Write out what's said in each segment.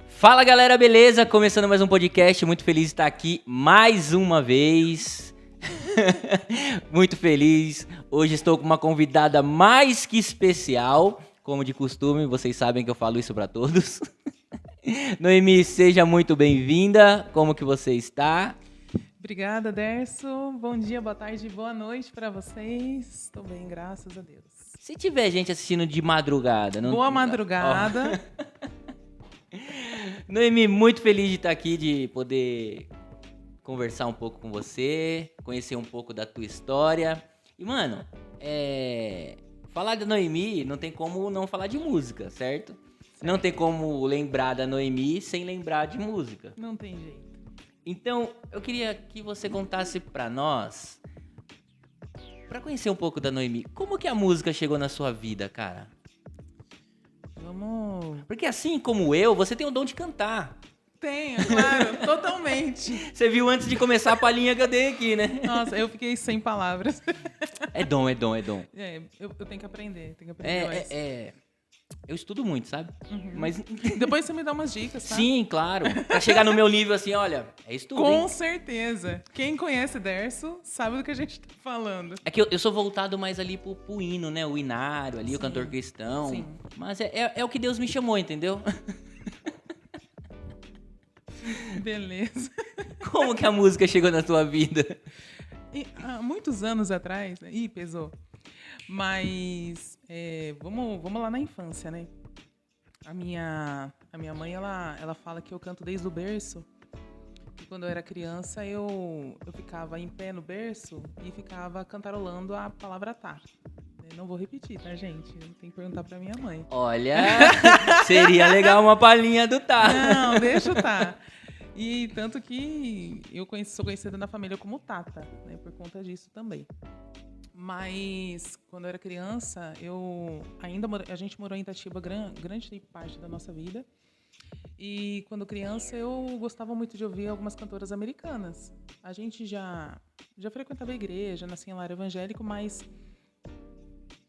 Fala galera, beleza? Começando mais um podcast, muito feliz de estar aqui mais uma vez. Muito feliz. Hoje estou com uma convidada mais que especial, como de costume, vocês sabem que eu falo isso para todos. Noemi, seja muito bem-vinda. Como que você está? Obrigada, Derso. Bom dia, boa tarde, boa noite para vocês. Estou bem, graças a Deus. Se tiver gente assistindo de madrugada... Boa madrugada. Noemi, muito feliz de estar aqui, de poder conversar um pouco com você, conhecer um pouco da tua história. E, mano, falar da Noemi não tem como não falar de música, certo? Não tem como lembrar da Noemi sem lembrar de música. Não tem jeito. Então, eu queria que você contasse pra nós, pra conhecer um pouco da Noemi, como que a música chegou na sua vida, cara? Vamos... Porque assim como eu, você tem o dom de cantar. Tenho, claro, totalmente. Você viu antes de começar a palhinha que eu dei aqui, né? Nossa, eu fiquei sem palavras. É dom. Eu tenho que aprender, mais. Eu estudo muito, sabe? Uhum. Mas... Depois você me dá umas dicas, tá? Sim, claro. Pra chegar no meu nível assim, olha, é estudo, Com hein? certeza. Quem conhece Derso sabe do que a gente tá falando. É que eu sou voltado mais ali pro hino, né? O inário ali, Sim. o cantor cristão. Sim. Mas é o que Deus me chamou, entendeu? Beleza. Como que a música chegou na tua vida? E, há muitos anos atrás... Ih, pesou. Mas vamos lá na infância, né? A minha mãe, ela fala que eu canto desde o berço. E quando eu era criança, eu ficava em pé no berço e ficava cantarolando a palavra tá. Eu não vou repetir, tá, gente? Tem que perguntar pra minha mãe. Olha, seria legal uma palhinha do tá. Não, deixa o tá. E tanto que sou conhecida na família como Tata, né? Por conta disso também. Mas quando eu era criança, a gente morou em Itatiba grande parte da nossa vida. E quando criança eu gostava muito de ouvir algumas cantoras americanas. A gente já frequentava a igreja, nascia em lar evangélico, mas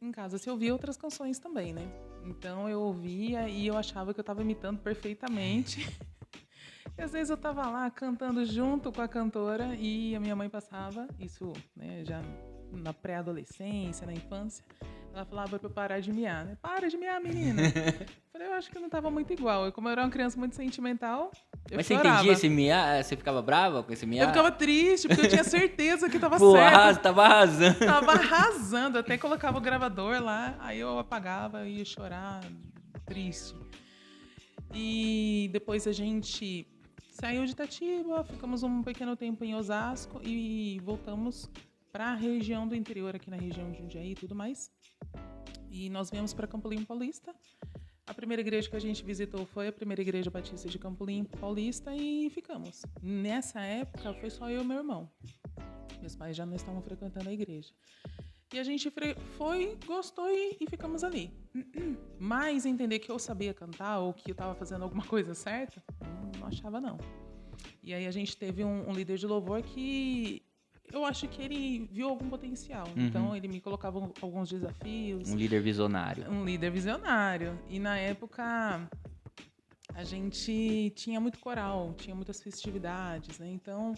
em casa se ouvia outras canções também, né? Então eu ouvia e eu achava que eu estava imitando perfeitamente. E às vezes eu estava lá cantando junto com a cantora e a minha mãe passava, isso, né, já na pré-adolescência, na infância, ela falava pra eu parar de miar, né? Para de miar, menina! Falei, eu acho que eu não tava muito igual. Como eu era uma criança muito sentimental, eu Mas chorava. você entendia esse miar? Você ficava brava com esse miar? Eu ficava triste, porque eu tinha certeza que tava Pô, certo. tava arrasando. Tava arrasando, até colocava o gravador lá, aí eu apagava e ia chorar, triste. E depois a gente saiu de Itatiba, ficamos um pequeno tempo em Osasco e voltamos para a região do interior, aqui na região de Jundiaí e tudo mais. E nós viemos para Campolim Paulista. A primeira igreja que a gente visitou foi a primeira igreja batista de Campolim Paulista e ficamos. Nessa época foi só eu e meu irmão. Meus pais já não estavam frequentando a igreja. E a gente gostou e ficamos ali. Mas entender que eu sabia cantar ou que eu estava fazendo alguma coisa certa, não achava não. E aí a gente teve um líder de louvor que eu acho que ele viu algum potencial. Uhum. Então ele me colocava alguns desafios. Um líder visionário. Um líder visionário. E na época a gente tinha muito coral, tinha muitas festividades, né? Então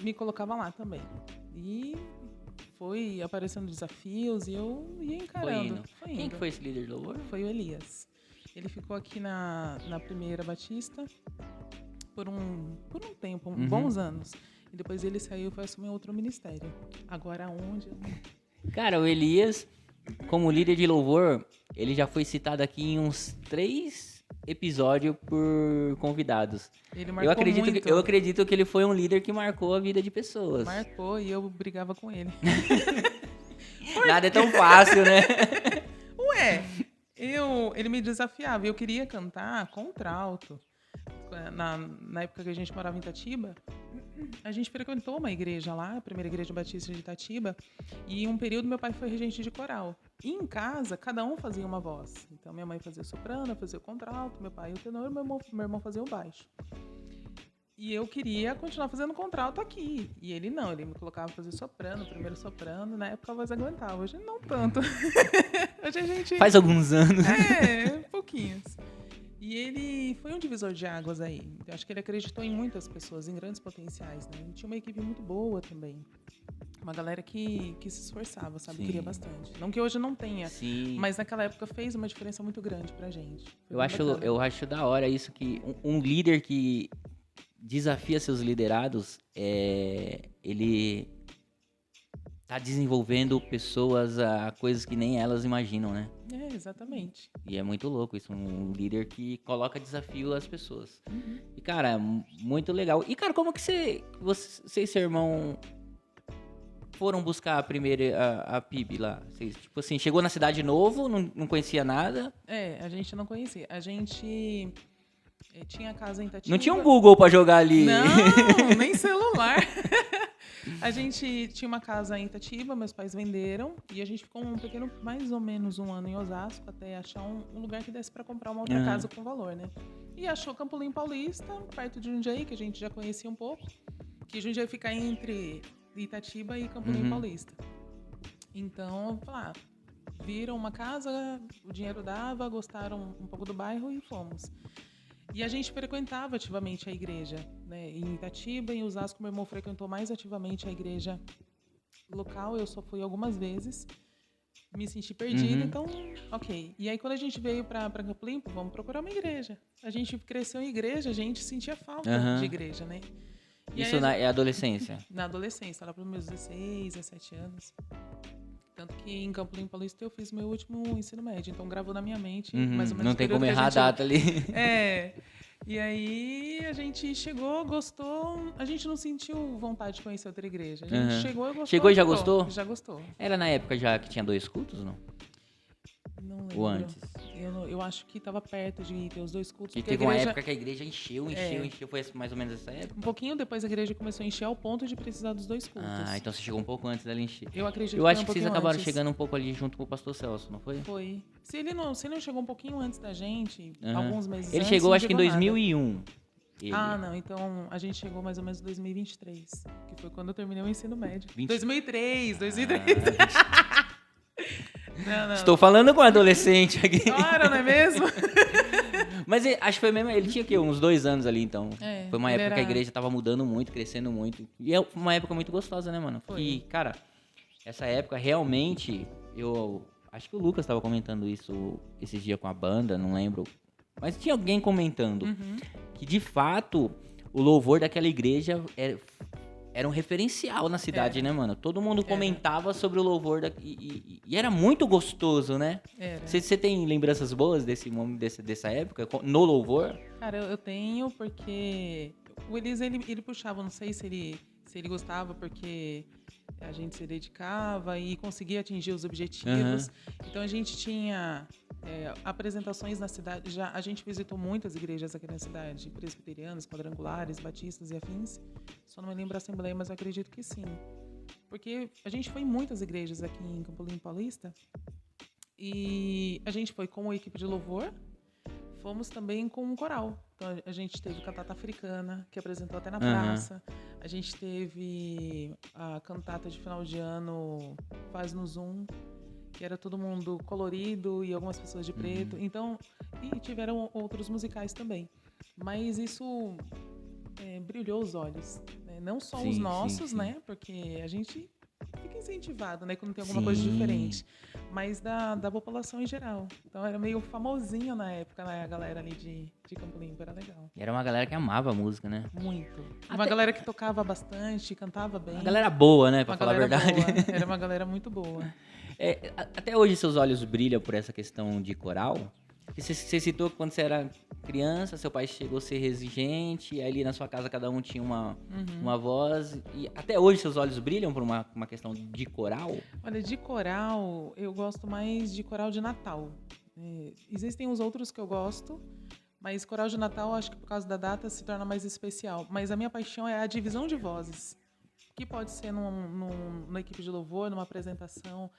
me colocava lá também. E foi aparecendo desafios e eu ia encarando. Foi indo. Quem que foi esse líder de louvor? Foi o Elias. Ele ficou aqui na primeira Batista por um tempo, bons anos. E depois ele saiu e foi assumir outro ministério. Agora onde? Cara, o Elias, como líder de louvor, ele já foi citado aqui em uns 3 episódios por convidados. Ele marcou muito. Eu acredito que ele foi um líder que marcou a vida de pessoas. Marcou e eu brigava com ele. Nada é tão fácil, né? Ué, ele me desafiava. Eu queria cantar contralto. Na época que a gente morava em Itatiba, a gente frequentou uma igreja lá, a primeira igreja batista de Itatiba, e um período meu pai foi regente de coral. E em casa, cada um fazia uma voz. Então minha mãe fazia o soprano, eu fazia o contralto, meu pai o tenor, meu irmão fazia o baixo. E eu queria continuar fazendo contralto aqui. E ele não, ele me colocava pra fazer soprano, primeiro soprano. Na época a voz aguentava, hoje não tanto. Hoje a gente... Faz alguns anos. pouquinhos. E ele foi um divisor de águas aí. Eu acho que ele acreditou em muitas pessoas, em grandes potenciais, né? E tinha uma equipe muito boa também. Uma galera que se esforçava, sabe? Sim. Queria bastante. Não que hoje não tenha, Sim. mas naquela época fez uma diferença muito grande pra gente. Foi Eu bem acho, bacana. eu acho da hora isso que um líder que desafia seus liderados, ele tá desenvolvendo pessoas a coisas que nem elas imaginam, né? É, exatamente. E é muito louco isso, um líder que coloca desafio às pessoas. Uhum. E, cara, muito legal. E, cara, como que você e seu irmão foram buscar a primeira, a PIB lá? Vocês, tipo assim, chegou na cidade novo, não conhecia nada, É, a gente não conhecia. A gente tinha casa em Itatiba. não tinha um Google pra jogar ali. Não, nem celular. A gente tinha uma casa em Itatiba, meus pais venderam e a gente ficou mais ou menos um ano em Osasco até achar um lugar que desse para comprar uma outra casa com valor, né? E achou Campolim Paulista, perto de Jundiaí, que a gente já conhecia um pouco, que Jundiaí fica entre Itatiba e Campolim Paulista. Então, viram uma casa, o dinheiro dava, gostaram um pouco do bairro e fomos. E a gente frequentava ativamente a igreja, né? Em Itatiba, em Osasco, meu irmão frequentou mais ativamente a igreja local. Eu só fui algumas vezes, me senti perdida, então, ok. E aí, quando a gente veio para Campo Limpo, vamos procurar uma igreja. A gente cresceu em igreja, a gente sentia falta de igreja, né? E Isso aí, é adolescência? na adolescência, lá para os meus 16, 17 anos. Tanto que em Campo Limpo Paulista eu fiz meu último ensino médio, então gravou na minha mente mais ou menos. Não tem como errar a data ali. É. E aí a gente chegou, gostou. A gente não sentiu vontade de conhecer outra igreja. A gente chegou e gostou. Chegou e já ficou. gostou? Já gostou. Era na época já que tinha 2 cultos, não? Não lembro. Ou antes? Eu acho que estava perto de ter os 2 cultos. E porque teve a uma igreja, época que a igreja encheu. Foi mais ou menos essa época? um pouquinho depois a igreja começou a encher ao ponto de precisar dos 2 cultos. Ah, então você chegou um pouco antes dela encher. Eu acredito Eu acho foi que um vocês pouquinho acabaram antes. chegando um pouco ali junto com o pastor Celso, não foi? Foi. Se ele não chegou um pouquinho antes da gente, alguns meses Ele antes, chegou não acho que em chegou nada. 2001. Ele. Ah, não. Então a gente chegou mais ou menos em 2023, que foi quando eu terminei o ensino médio. 20. 2003. Não. Estou falando com um adolescente aqui. Claro, não é mesmo? Mas acho que foi mesmo. Ele tinha o quê? Uns 2 anos ali, então. É, Foi uma ele época que a era- igreja tava mudando muito, crescendo muito. E é uma época muito gostosa, né, mano? Foi. Que, cara, essa época realmente. Eu acho que o Lucas tava comentando isso esses dias com a banda, não lembro. Mas tinha alguém comentando que, de fato, o louvor daquela igreja era um referencial na cidade, né, mano? Todo mundo comentava sobre o louvor e era muito gostoso, né? Era. Você tem lembranças boas desse momento, dessa época, no louvor? Cara, eu tenho porque o Elias, ele puxava, não sei se ele gostava, porque a gente se dedicava e conseguia atingir os objetivos. Então a gente tinha apresentações na cidade. A gente visitou muitas igrejas aqui na cidade, presbiterianas, quadrangulares, batistas e afins. Só não me lembro a assembleia, mas eu acredito que sim. Porque a gente foi em muitas igrejas aqui em Campolim Paulista e a gente foi com a equipe de louvor. Fomos também com um coral. Então, a gente teve cantata africana, que apresentou até na praça. A gente teve a cantata de final de ano Faz no Zoom, que era todo mundo colorido e algumas pessoas de preto. Então, e tiveram outros musicais também. Mas isso brilhou os olhos, né? Não só os nossos, sim. né? Porque a gente fica incentivado, né? Quando tem alguma coisa diferente. Mas da população em geral. Então era meio famosinho na época, né? A galera ali de Campo Limpo, era legal. E era uma galera que amava a música, né? Muito. Uma galera que tocava bastante, cantava bem. Uma galera boa, né? Pra Uma falar a galera verdade. boa. Era uma galera muito boa. Até hoje seus olhos brilham por essa questão de coral. E você citou que quando você era criança, seu pai chegou a ser exigente, aí ali na sua casa cada um tinha uma voz. E até hoje seus olhos brilham por uma questão de coral? Olha, de coral, eu gosto mais de coral de Natal. Existem os outros que eu gosto, mas coral de Natal, acho que por causa da data, se torna mais especial. Mas a minha paixão é a divisão de vozes, que pode ser numa equipe de louvor, numa apresentação.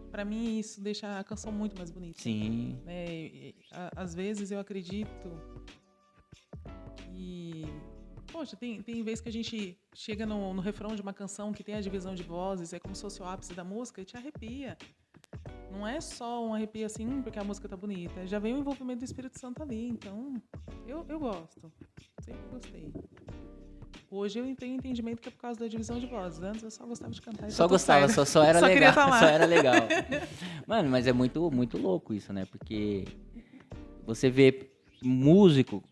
Para mim, isso deixa a canção muito mais bonita. Sim. Às vezes, eu acredito que... Poxa, tem vezes que a gente chega no refrão de uma canção que tem a divisão de vozes, é como se fosse o ápice da música e te arrepia. Não é só um arrepio assim porque a música tá bonita. Já vem o envolvimento do Espírito Santo ali. Então, eu gosto. Sempre gostei. Hoje eu tenho entendimento que é por causa da divisão de vozes. Antes eu só gostava de cantar e Só gostava, só era só legal. queria tá lá. Só era legal. Mano, mas é muito, muito louco isso, né? Porque você vê músico,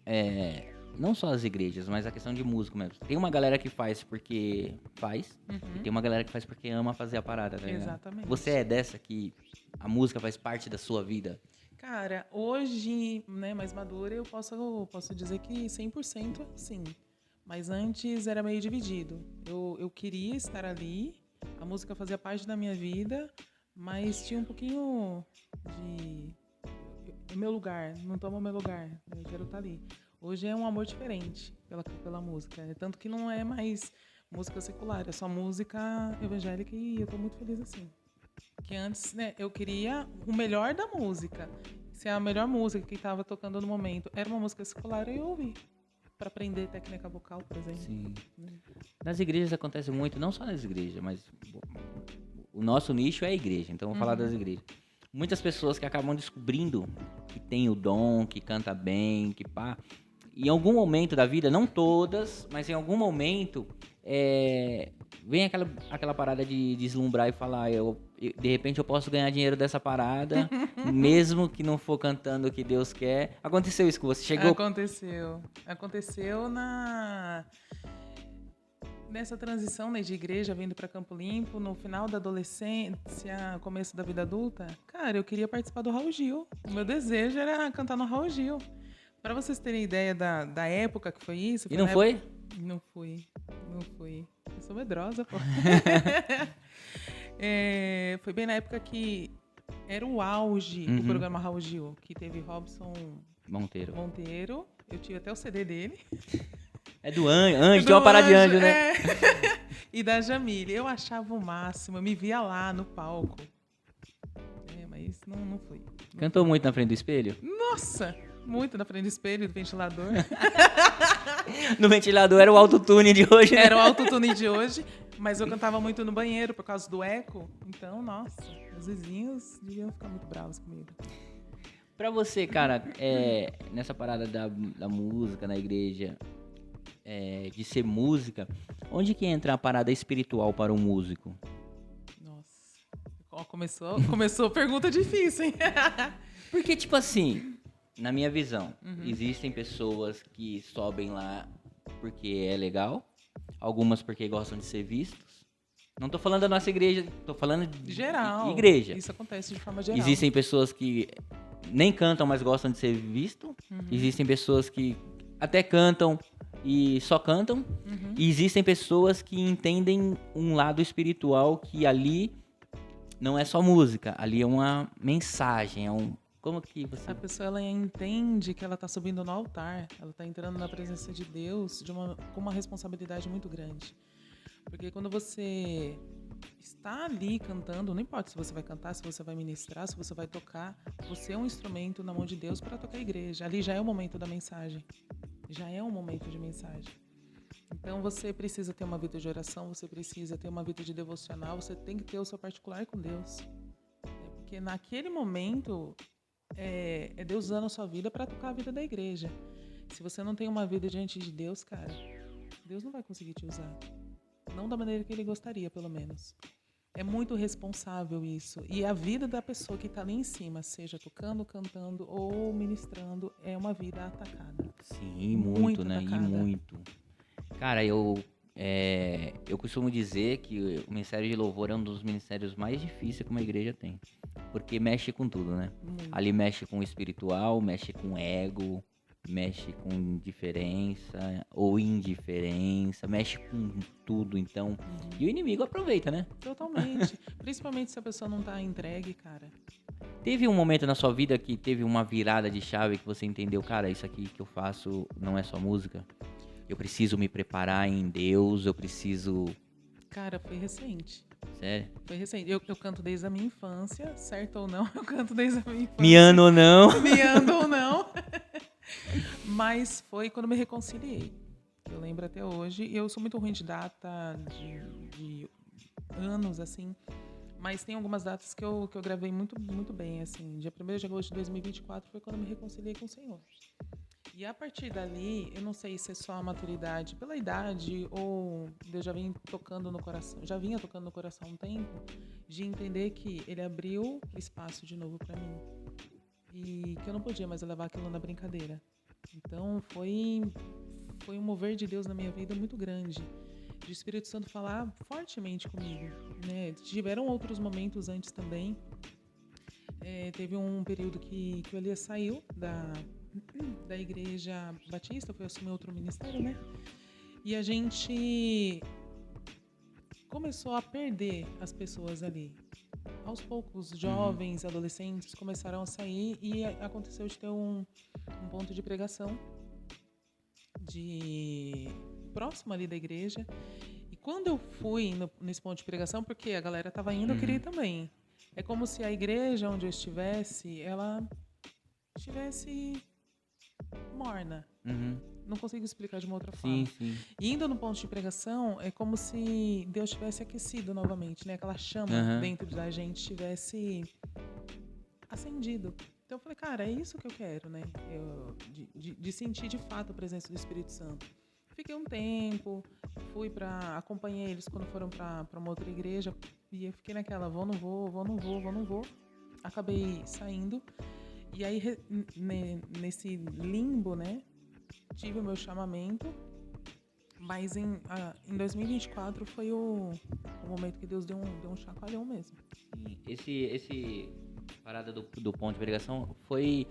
não só as igrejas, mas a questão de músico mesmo. Tem uma galera que faz porque faz, e tem uma galera que faz porque ama fazer a parada, tá ligado? Exatamente. Você é dessa que a música faz parte da sua vida? Cara, hoje, né, mais madura, eu posso dizer que 100% sim. Mas antes era meio dividido. Eu queria estar ali, a música fazia parte da minha vida, mas tinha um pouquinho de... meu lugar, não toma o meu lugar, eu quero estar ali. Hoje é um amor diferente pela música, tanto que não é mais música secular, é só música evangélica e eu tô muito feliz assim. Que antes, né, eu queria o melhor da música. Se a melhor música que estava tocando no momento era uma música secular, eu ia ouvir. Para aprender técnica vocal, por exemplo. Sim. Nas igrejas acontece muito, não só nas igrejas, mas o nosso nicho é a igreja, então vou falar das igrejas. Muitas pessoas que acabam descobrindo que tem o dom, que canta bem, que pá. Em algum momento da vida, não todas, mas em algum momento, vem aquela parada de deslumbrar e falar, de repente eu posso ganhar dinheiro dessa parada, mesmo que não for cantando o que Deus quer. Aconteceu isso com você? Chegou? Aconteceu nessa transição, né, de igreja, vindo para Campo Limpo, no final da adolescência, começo da vida adulta. Cara, eu queria participar do Raul Gil. O meu desejo era cantar no Raul Gil. Para vocês terem ideia da época que foi isso... E não foi? Não fui. Eu sou medrosa, pô. Foi bem na época que era o auge do programa Raul Gil, que teve Robson Monteiro. Eu tive até o CD dele. É do Anjo, tem uma parada de Anjo, né? E da Jamile. Eu achava o máximo, eu me via lá no palco. Mas não fui. Cantou muito na frente do espelho? Nossa! Muito na frente do espelho, do ventilador. No ventilador era o autotune de hoje, né? Era o autotune de hoje, mas eu cantava muito no banheiro por causa do eco. Então, nossa, os vizinhos deviam ficar muito bravos comigo. Pra você, cara, nessa parada da música na igreja, de ser música, onde que entra a parada espiritual para um músico? Nossa, começou pergunta difícil, hein? Porque, tipo assim... Na minha visão, existem pessoas que sobem lá porque é legal, algumas porque gostam de ser vistos. Não tô falando da nossa igreja, tô falando de geral. Igreja. Isso acontece de forma geral. Existem pessoas que nem cantam, mas gostam de ser vistos. Existem pessoas que até cantam e só cantam. E existem pessoas que entendem um lado espiritual que ali não é só música, ali é uma mensagem, Como que você... A pessoa, ela entende que ela está subindo no altar, ela está entrando na presença de Deus com uma responsabilidade muito grande. Porque quando você está ali cantando, não importa se você vai cantar, se você vai ministrar, se você vai tocar, você é um instrumento na mão de Deus para tocar a igreja. Ali já é o momento da mensagem. Já é um momento de mensagem. Então você precisa ter uma vida de oração, você precisa ter uma vida de devocional, você tem que ter o seu particular com Deus. Porque naquele momento... É Deus usando a sua vida para tocar a vida da igreja. Se você não tem uma vida diante de Deus, cara, Deus não vai conseguir te usar. Não da maneira que Ele gostaria, pelo menos. É muito responsável isso. E a vida da pessoa que está ali em cima, seja tocando, cantando ou ministrando, é uma vida atacada. Sim, muito, né? Atacada. E muito. Cara, eu costumo dizer que o Ministério de Louvor é um dos ministérios mais difíceis que uma igreja tem. Porque mexe com tudo, né? Muito. Ali mexe com o espiritual, mexe com ego, mexe com diferença ou indiferença, mexe com tudo, então... E o inimigo aproveita, né? Totalmente. Principalmente se a pessoa não tá entregue, cara. Teve um momento na sua vida que teve uma virada de chave que você entendeu, cara, isso aqui que eu faço não é só música? Eu preciso me preparar em Deus, eu preciso... Cara, foi recente. Sério? Foi recente. Eu canto desde a minha infância, certo ou não, eu canto desde a minha infância. Miando ou não. Miando ou não. Mas foi quando me reconciliei. Eu lembro até hoje. Eu sou muito ruim de data, de anos, assim. Mas tem algumas datas que eu gravei muito, muito bem, assim. Dia 1º de agosto de 2024 foi quando eu me reconciliei com o Senhor. E a partir dali, eu não sei se é só a maturidade pela idade ou Deus já vinha tocando no coração, já vinha tocando no coração há um tempo, de entender que Ele abriu espaço de novo para mim e que eu não podia mais levar aquilo na brincadeira. Então foi um mover de Deus na minha vida muito grande, de Espírito Santo falar fortemente comigo, né? Tiveram outros momentos antes também. Teve um período que o Elias saiu da igreja batista, foi assumir outro ministério, né? E a gente começou a perder as pessoas ali. Aos poucos, jovens, adolescentes começaram a sair e aconteceu de ter um ponto de pregação próximo ali da igreja. E quando eu fui nesse ponto de pregação, porque a galera estava indo, eu queria ir também. É como se a igreja onde eu estivesse, ela estivesse morna. Não consigo explicar de uma outra forma. Sim. E indo no ponto de pregação, é como se Deus tivesse aquecido novamente, né? Aquela chama dentro da gente tivesse acendido. Então eu falei, cara, é isso que eu quero, né? De sentir de fato a presença do Espírito Santo. Fiquei um tempo, acompanhei eles quando foram para uma outra igreja e eu fiquei naquela, vou, não vou. Acabei saindo. E aí, nesse limbo, né, tive o meu chamamento, mas em 2024 foi o momento que Deus deu um chacoalhão mesmo. Esse parada do ponto de pregação foi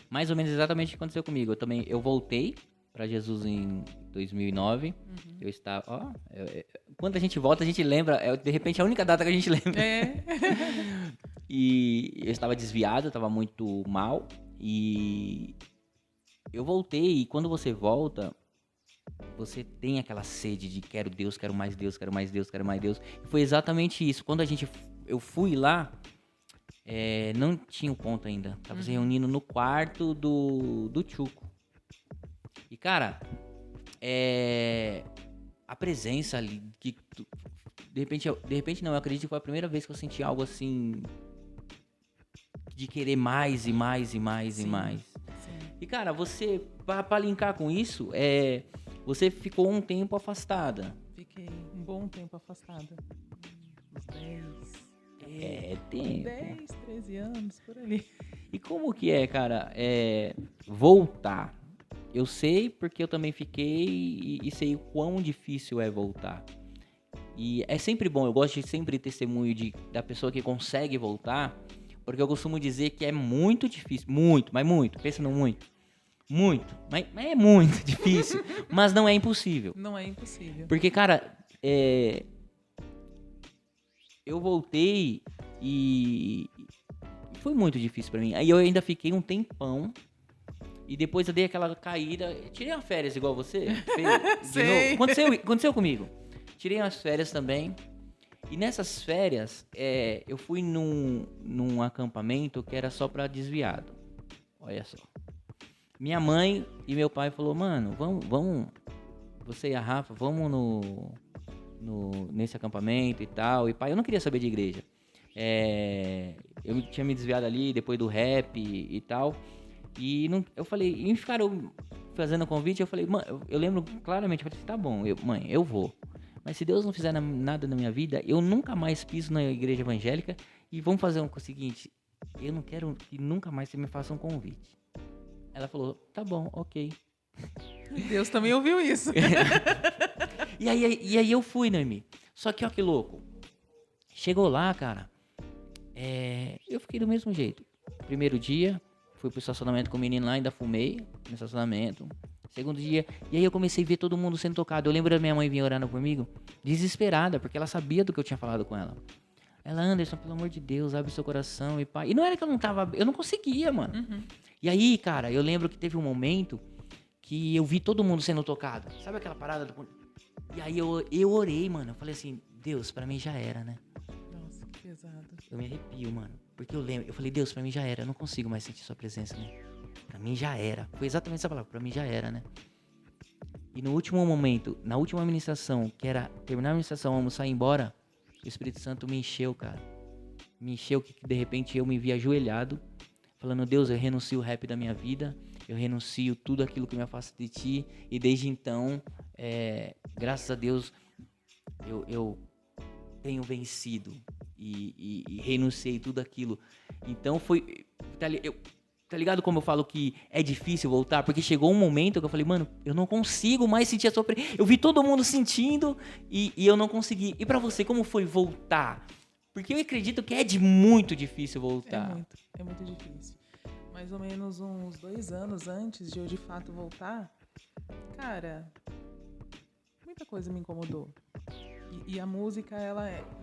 mais ou menos exatamente o que aconteceu comigo. Eu voltei para Jesus em 2009. Eu estava... quando a gente volta, a gente lembra. De repente, é a única data que a gente lembra. E eu estava desviado, eu estava muito mal. E eu voltei. E quando você volta, você tem aquela sede de quero Deus, quero mais Deus, quero mais Deus, quero mais Deus. E foi exatamente isso. Quando eu fui lá, não tinha o ponto ainda. Tava se reunindo no quarto do Chuco. E, cara, a presença ali, que de repente não, eu acredito que foi a primeira vez que eu senti algo assim, de querer mais e mais e mais e mais. Sim. E, cara, você, pra linkar com isso, você ficou um tempo afastada. Fiquei um bom tempo afastada. Uns 10, 13 anos, por ali. E como que é, cara, voltar? Eu sei porque eu também fiquei e sei o quão difícil é voltar. E é sempre bom, eu gosto de sempre testemunho da pessoa que consegue voltar, porque eu costumo dizer que é muito difícil, pensa no muito, mas é muito difícil, mas não é impossível. Não é impossível. Porque, cara, eu voltei e foi muito difícil pra mim. Aí eu ainda fiquei um tempão. E depois eu dei aquela caída. Tirei umas férias igual você. Sei. Aconteceu comigo. Tirei umas férias também. E nessas férias, eu fui num acampamento que era só pra desviado. Olha só. Minha mãe e meu pai falou, mano, vamos, você e a Rafa, vamos nesse acampamento e tal. E pai, eu não queria saber de igreja. Eu tinha me desviado ali depois do rap e tal. E eu falei, e ficaram fazendo convite, eu falei, mano, eu lembro claramente, eu falei, tá bom, mãe, eu vou. Mas se Deus não fizer nada na minha vida, eu nunca mais piso na igreja evangélica e vamos fazer o seguinte, eu não quero que nunca mais você me faça um convite. Ela falou, tá bom, ok. Deus também ouviu isso. E aí eu fui, Noemi. Só que, ó que louco. Chegou lá, cara, eu fiquei do mesmo jeito. Primeiro dia, fui pro estacionamento com o menino lá, ainda fumei no estacionamento. Segundo dia, e aí eu comecei a ver todo mundo sendo tocado. Eu lembro da minha mãe vir orando comigo, desesperada, porque ela sabia do que eu tinha falado com ela. Ela, Anderson, pelo amor de Deus, abre seu coração e pá. E não era que eu não conseguia, mano. E aí, cara, eu lembro que teve um momento que eu vi todo mundo sendo tocado. Sabe aquela parada? E aí eu orei, mano. Eu falei assim, Deus, pra mim já era, né? Nossa, que pesado. Eu me arrepio, mano. Porque eu falei, Deus, pra mim já era. Eu não consigo mais sentir sua presença, né? Pra mim já era. Foi exatamente essa palavra. Pra mim já era, né? E no último momento, na última ministração, que era terminar a ministração, almoçar e ir embora, o Espírito Santo me encheu, cara. me encheu que de repente eu me vi ajoelhado, falando, Deus, eu renuncio o rap da minha vida, eu renuncio tudo aquilo que me afasta de ti, e desde então, graças a Deus, eu tenho vencido e renunciei tudo aquilo. Então foi... Tá ligado como eu falo que é difícil voltar? Porque chegou um momento que eu falei, mano, eu não consigo mais sentir a sofrência. Eu vi todo mundo sentindo e eu não consegui. E pra você, como foi voltar? Porque eu acredito que é muito difícil voltar. É muito difícil. Mais ou menos uns 2 anos antes de eu de fato voltar, cara, muita coisa me incomodou. E a música,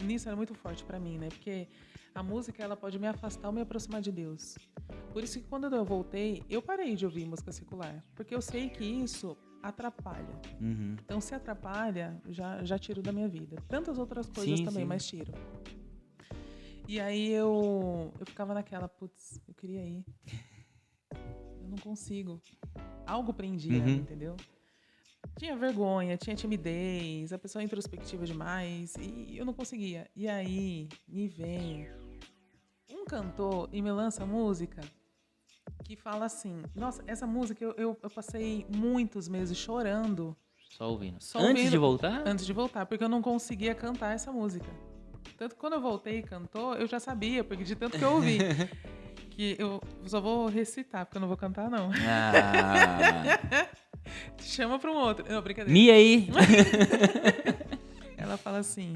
nisso era muito forte pra mim, né? Porque a música, ela pode me afastar ou me aproximar de Deus. Por isso que quando eu voltei, eu parei de ouvir música secular. Porque eu sei que isso atrapalha. Uhum. Então, se atrapalha, já tiro da minha vida. Tantas outras coisas também, mas tiro. E aí eu ficava naquela, putz, eu queria ir. Eu não consigo. Algo prendia, entendeu? Tinha vergonha, tinha timidez, a pessoa introspectiva demais, e eu não conseguia. E aí me vem um cantor e me lança música que fala assim, nossa, essa música eu passei muitos meses chorando. Só ouvindo. Antes de voltar? Antes de voltar, porque eu não conseguia cantar essa música. Tanto que quando eu voltei e cantou, eu já sabia, porque de tanto que eu ouvi. Que eu só vou recitar, porque eu não vou cantar, não. Chama pra um outro. Não, brincadeira. Mia aí. Ela fala assim,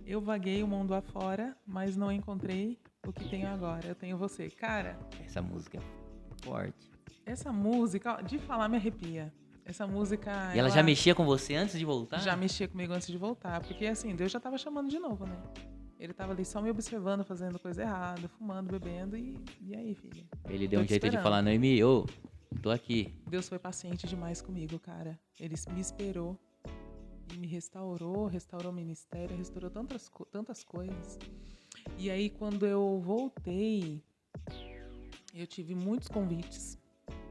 eu vaguei o mundo afora, mas não encontrei o que tenho agora. Eu tenho você. Cara... Essa música é forte. Essa música, ó, de falar, me arrepia. Essa música... E ela já mexia com você antes de voltar? Já mexia comigo antes de voltar. Porque, assim, Deus já tava chamando de novo, né? Ele tava ali só me observando, fazendo coisa errada, fumando, bebendo. E aí, filha? Ele deu um jeito de falar, Noemi, tô aqui. Deus foi paciente demais comigo, cara. Ele me esperou e me restaurou o ministério, restaurou tantas coisas. E aí, quando eu voltei, eu tive muitos convites.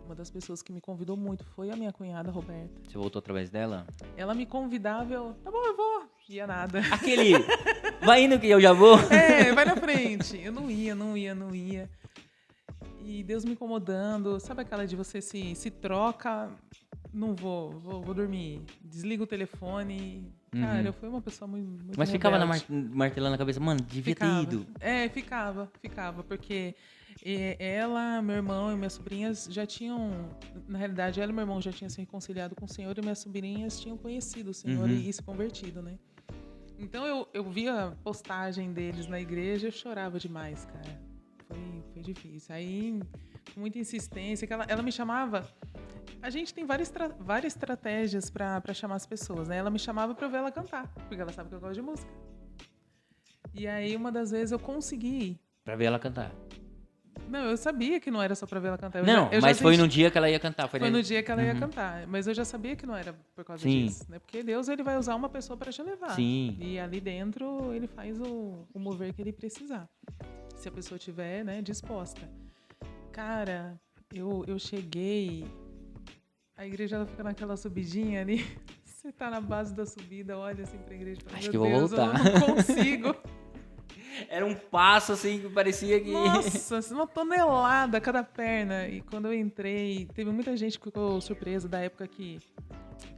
Uma das pessoas que me convidou muito foi a minha cunhada, Roberta. Você voltou através dela? Ela me convidava, tá bom, eu vou. Ia nada. Aquele, vai indo que eu já vou. Vai na frente. Eu não ia. E Deus me incomodando. Sabe aquela de você se troca, não vou dormir. Desliga o telefone. Cara, eu fui uma pessoa muito Mas ficava martelando na cabeça, mano, devia ter ido. Ficava, porque ela, meu irmão e minhas sobrinhas já tinham, na realidade, ela e meu irmão já tinham se reconciliado com o Senhor e minhas sobrinhas tinham conhecido o Senhor e se convertido, né? Então eu via a postagem deles na igreja e eu chorava demais, cara. Foi difícil. Aí, com muita insistência, que ela me chamava... A gente tem várias estratégias pra chamar as pessoas, né? Ela me chamava pra eu ver ela cantar, porque ela sabe que eu gosto de música. E aí, uma das vezes, eu consegui... Pra ver ela cantar. Não, eu sabia que não era só pra ver ela cantar. Mas foi no dia que ela ia cantar. Foi no dia que ela ia cantar. Mas eu já sabia que não era por causa disso, né? Porque Deus, ele vai usar uma pessoa pra te levar. Sim. E ali dentro, ele faz o mover que ele precisar. Se a pessoa estiver, né, disposta. Cara, eu cheguei... A igreja, ela fica naquela subidinha ali. Você tá na base da subida, olha assim pra igreja e fala, acho que eu vou voltar. Eu não consigo. Era um passo assim que parecia que... Nossa, uma tonelada cada perna. E quando eu entrei, teve muita gente que ficou surpresa da época que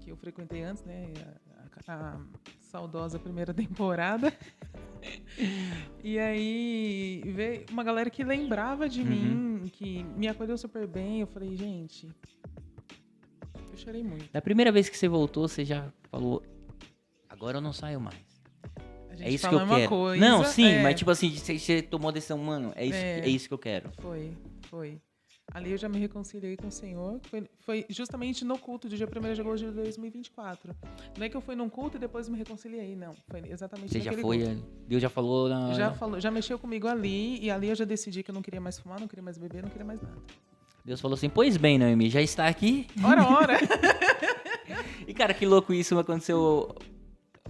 eu frequentei antes, né? A saudosa primeira temporada. E aí veio uma galera que lembrava de mim, que me acolheu super bem. Eu falei, gente... Eu chorei muito. Da primeira vez que você voltou, você já falou, agora eu não saio mais. É isso que eu quero. Coisa, não, sim, mas tipo assim, você tomou a decisão, mano, é isso que eu quero. Foi. Ali eu já me reconciliei com o Senhor. Foi justamente no culto do dia 1º de agosto de 2024. Não é que eu fui num culto e depois me reconciliei, não. Foi exatamente naquele culto. Você já foi, Deus já falou... Já mexeu comigo ali, e ali eu já decidi que eu não queria mais fumar, não queria mais beber, não queria mais nada. Deus falou assim, pois bem, Noemi, já está aqui? Ora! E, cara, que louco isso aconteceu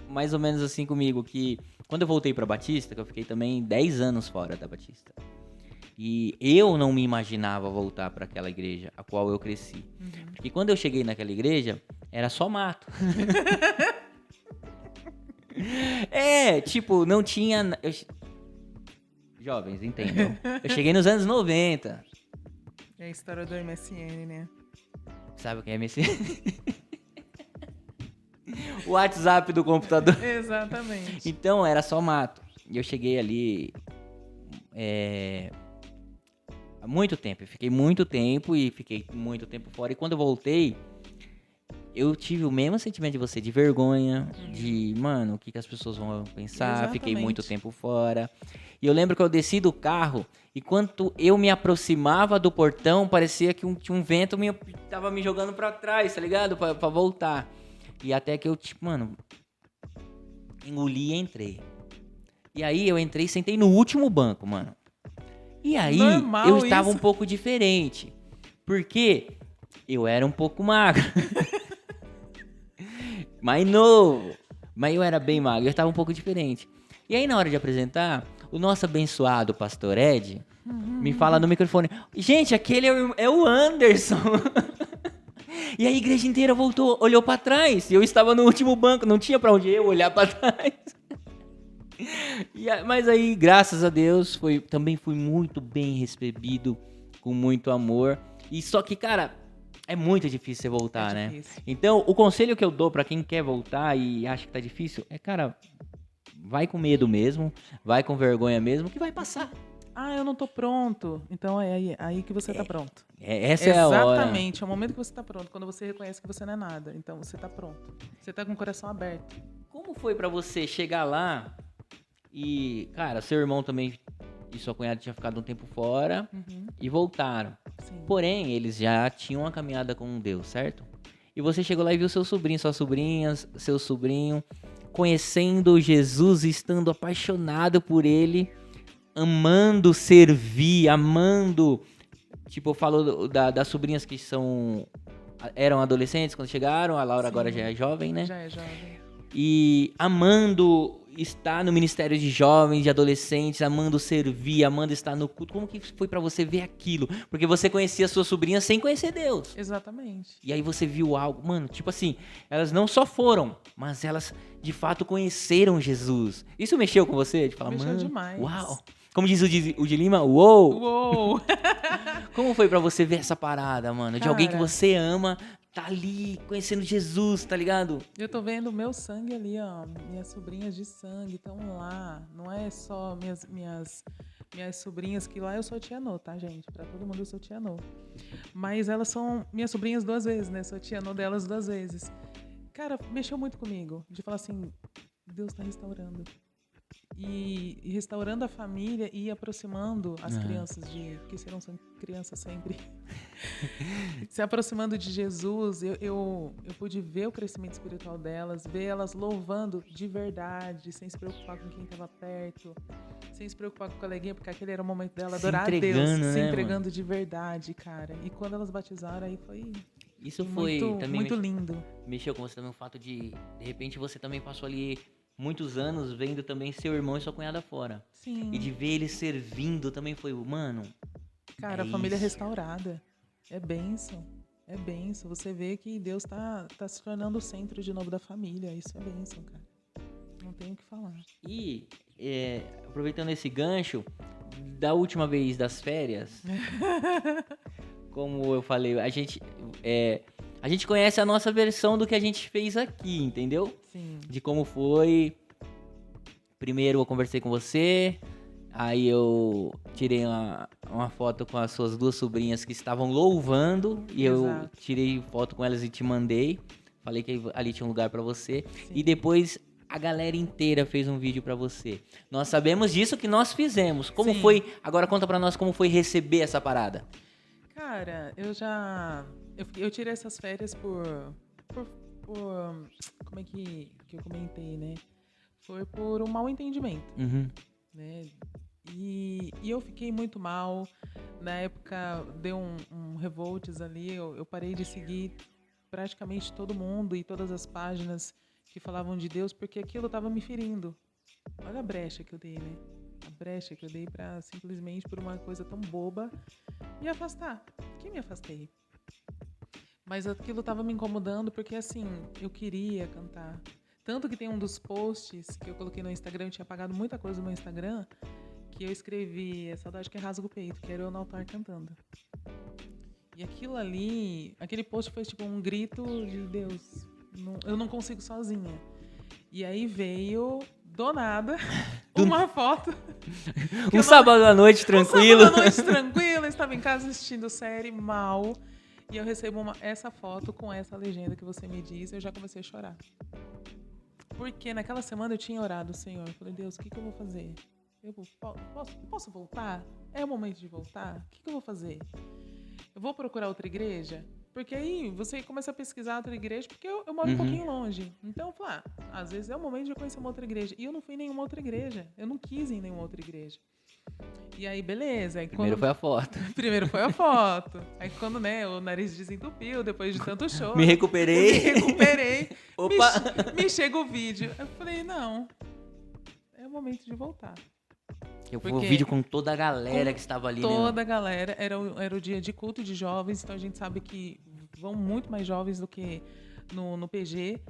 mais ou menos assim comigo, que quando eu voltei pra Batista, que eu fiquei também 10 anos fora da Batista, e eu não me imaginava voltar pra aquela igreja a qual eu cresci. Porque quando eu cheguei naquela igreja, era só mato. Tipo, não tinha... Jovens, entendam. Eu cheguei nos anos 90. É a história do MSN, né? Sabe o que é MSN? O WhatsApp do computador. Exatamente. Então, era só mato. E eu cheguei ali há muito tempo. Eu fiquei muito tempo e fiquei muito tempo fora. E quando eu voltei, eu tive o mesmo sentimento de você, de vergonha, de, mano, o que as pessoas vão pensar? Fiquei muito Exatamente. tempo fora. E eu lembro que eu desci do carro e quando eu me aproximava do portão, parecia que tinha um vento tava me jogando pra trás, tá ligado? Pra voltar. E até que eu, tipo, mano, engoli e entrei. E aí eu entrei e sentei no último banco, mano. E aí eu Normal estava um isso. pouco diferente. Porque eu era um pouco magro. Mais novo. Mas eu era bem magro, eu estava um pouco diferente. E aí na hora de apresentar, o nosso abençoado pastor Ed me fala no microfone: gente, aquele é o Anderson. E a igreja inteira voltou, olhou pra trás. E eu estava no último banco, não tinha pra onde eu olhar pra trás. Mas aí, graças a Deus, também fui muito bem recebido, com muito amor. E só que, cara, é muito difícil você voltar, né? Difícil. Então, o conselho que eu dou pra quem quer voltar e acha que tá difícil é, cara, vai com medo mesmo, vai com vergonha mesmo, que vai passar. Ah, eu não tô pronto. Então é aí que você tá pronto. Essa é a hora. Exatamente, é o momento que você tá pronto, quando você reconhece que você não é nada. Então você tá pronto. Você tá com o coração aberto. Como foi pra você chegar lá e, cara, seu irmão também e sua cunhada tinha ficado um tempo fora e voltaram. Sim. Porém, eles já tinham uma caminhada com Deus, certo? E você chegou lá e viu seu sobrinho, suas sobrinhas, seu sobrinho, conhecendo Jesus, estando apaixonado por ele, amando servir, amando. Tipo, eu falo das sobrinhas que eram adolescentes quando chegaram, a Laura agora Sim. já é jovem, né? Já é jovem. E amando estar no ministério de jovens, de adolescentes, amando servir, amando estar no culto. Como que foi pra você ver aquilo? Porque você conhecia a sua sobrinha sem conhecer Deus. Exatamente. E aí você viu algo, mano, tipo assim, elas não só foram, mas elas de fato conheceram Jesus. Isso mexeu com você? De falar, Mexeu mano, demais. uau. Como diz o de Lima, uou. Uou! Como foi pra você ver essa parada, mano? De alguém que Cara, você ama, tá ali conhecendo Jesus, tá ligado? eu tô vendo o meu sangue ali, ó. Minhas sobrinhas de sangue estão lá. Não é só minhas sobrinhas, que lá eu sou tia Nô, tá, gente? Pra todo mundo eu sou tia Nô. Mas elas são minhas sobrinhas 2 vezes, né? Sou tia Nô delas 2 vezes. Cara, mexeu muito comigo. De falar assim, Deus tá restaurando. E restaurando a família e aproximando as crianças que serão crianças sempre. Se aproximando de Jesus, eu pude ver o crescimento espiritual delas, ver elas louvando de verdade, sem se preocupar com quem estava perto, sem se preocupar com o coleguinha, porque aquele era o momento dela adorar a Deus, se né, entregando mano? de verdade, cara. E quando elas batizaram, aí foi Isso muito, também muito lindo. mexeu com você também o fato de repente você também passou ali muitos anos vendo também seu irmão e sua cunhada fora. Sim. E de ver eles servindo também foi, mano. Cara, a família restaurada. É bênção. É bênção. Você vê que Deus tá se tornando o centro de novo da família. Isso é bênção, cara. Não tenho o que falar. E aproveitando esse gancho, da última vez das férias, como eu falei, a gente conhece a nossa versão do que a gente fez aqui, entendeu? Sim. De como foi. Primeiro eu conversei com você, aí eu tirei uma foto com as suas 2 sobrinhas que estavam louvando, e eu Exato. tirei foto com elas e te mandei. Falei que ali tinha um lugar pra você. Sim. E depois a galera inteira fez um vídeo pra você. Nós sabemos disso que nós fizemos. Como Sim. foi? Agora conta pra nós como foi receber essa parada. Cara, eu tirei essas férias por como é que eu comentei, né? Foi por um mal entendimento, né? E eu fiquei muito mal. Na época deu um revoltes ali. Eu parei de seguir praticamente todo mundo e todas as páginas que falavam de Deus, porque aquilo estava me ferindo. Olha a brecha que eu dei, né? A brecha que eu dei pra simplesmente por uma coisa tão boba me afastar. Que me afastei. Mas aquilo estava me incomodando porque, assim, eu queria cantar. Tanto que tem um dos posts que eu coloquei no Instagram, eu tinha apagado muita coisa no meu Instagram, que eu escrevi Saudade que rasga o peito, que era eu no altar cantando. E aquilo ali, aquele post foi tipo um grito de Deus, eu não consigo sozinha. E aí veio, do nada, uma foto. Um sábado à noite tranquilo. Um sábado à noite tranquilo, eu estava em casa assistindo série, mal. E eu recebo essa foto com essa legenda que você me diz, eu já comecei a chorar. Porque naquela semana eu tinha orado, Senhor. Eu falei, Deus, o que eu vou fazer? Posso voltar? É o momento de voltar? O que eu vou fazer? Eu vou procurar outra igreja? Porque aí você começa a pesquisar outra igreja, porque eu moro um pouquinho longe. Então eu falei, às vezes é o momento de eu conhecer uma outra igreja. E eu não fui em nenhuma outra igreja. Eu não quis ir em nenhuma outra igreja. E aí, beleza. Primeiro foi a foto. Primeiro foi a foto. Aí quando, né, o nariz desentupiu, depois de tanto choro. Me recuperei. Opa! Me chega o vídeo. Eu falei, não, é o momento de voltar. Eu vi o vídeo com toda a galera que estava ali. Toda a galera. Era o dia de culto de jovens, então a gente sabe que vão muito mais jovens do que no PG.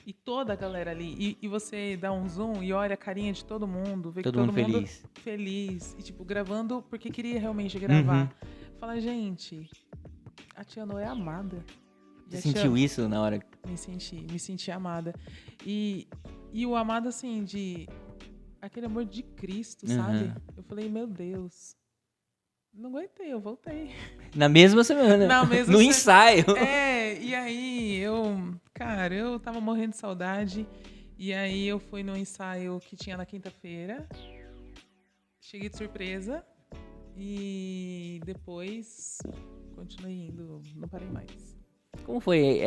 E toda a galera ali. E você dá um zoom e olha a carinha de todo mundo. Vê todo mundo feliz. E tipo, gravando porque queria realmente gravar. Fala, gente, a tia Noé é amada. Você sentiu isso na hora? Me senti amada. E o amado, assim, de aquele amor de Cristo, sabe? Eu falei, meu Deus, não aguentei, eu voltei. Na mesma semana? No ensaio? E aí eu tava morrendo de saudade. E aí eu fui no ensaio que tinha na quinta-feira. Cheguei de surpresa. E depois continuei indo, não parei mais. Como foi?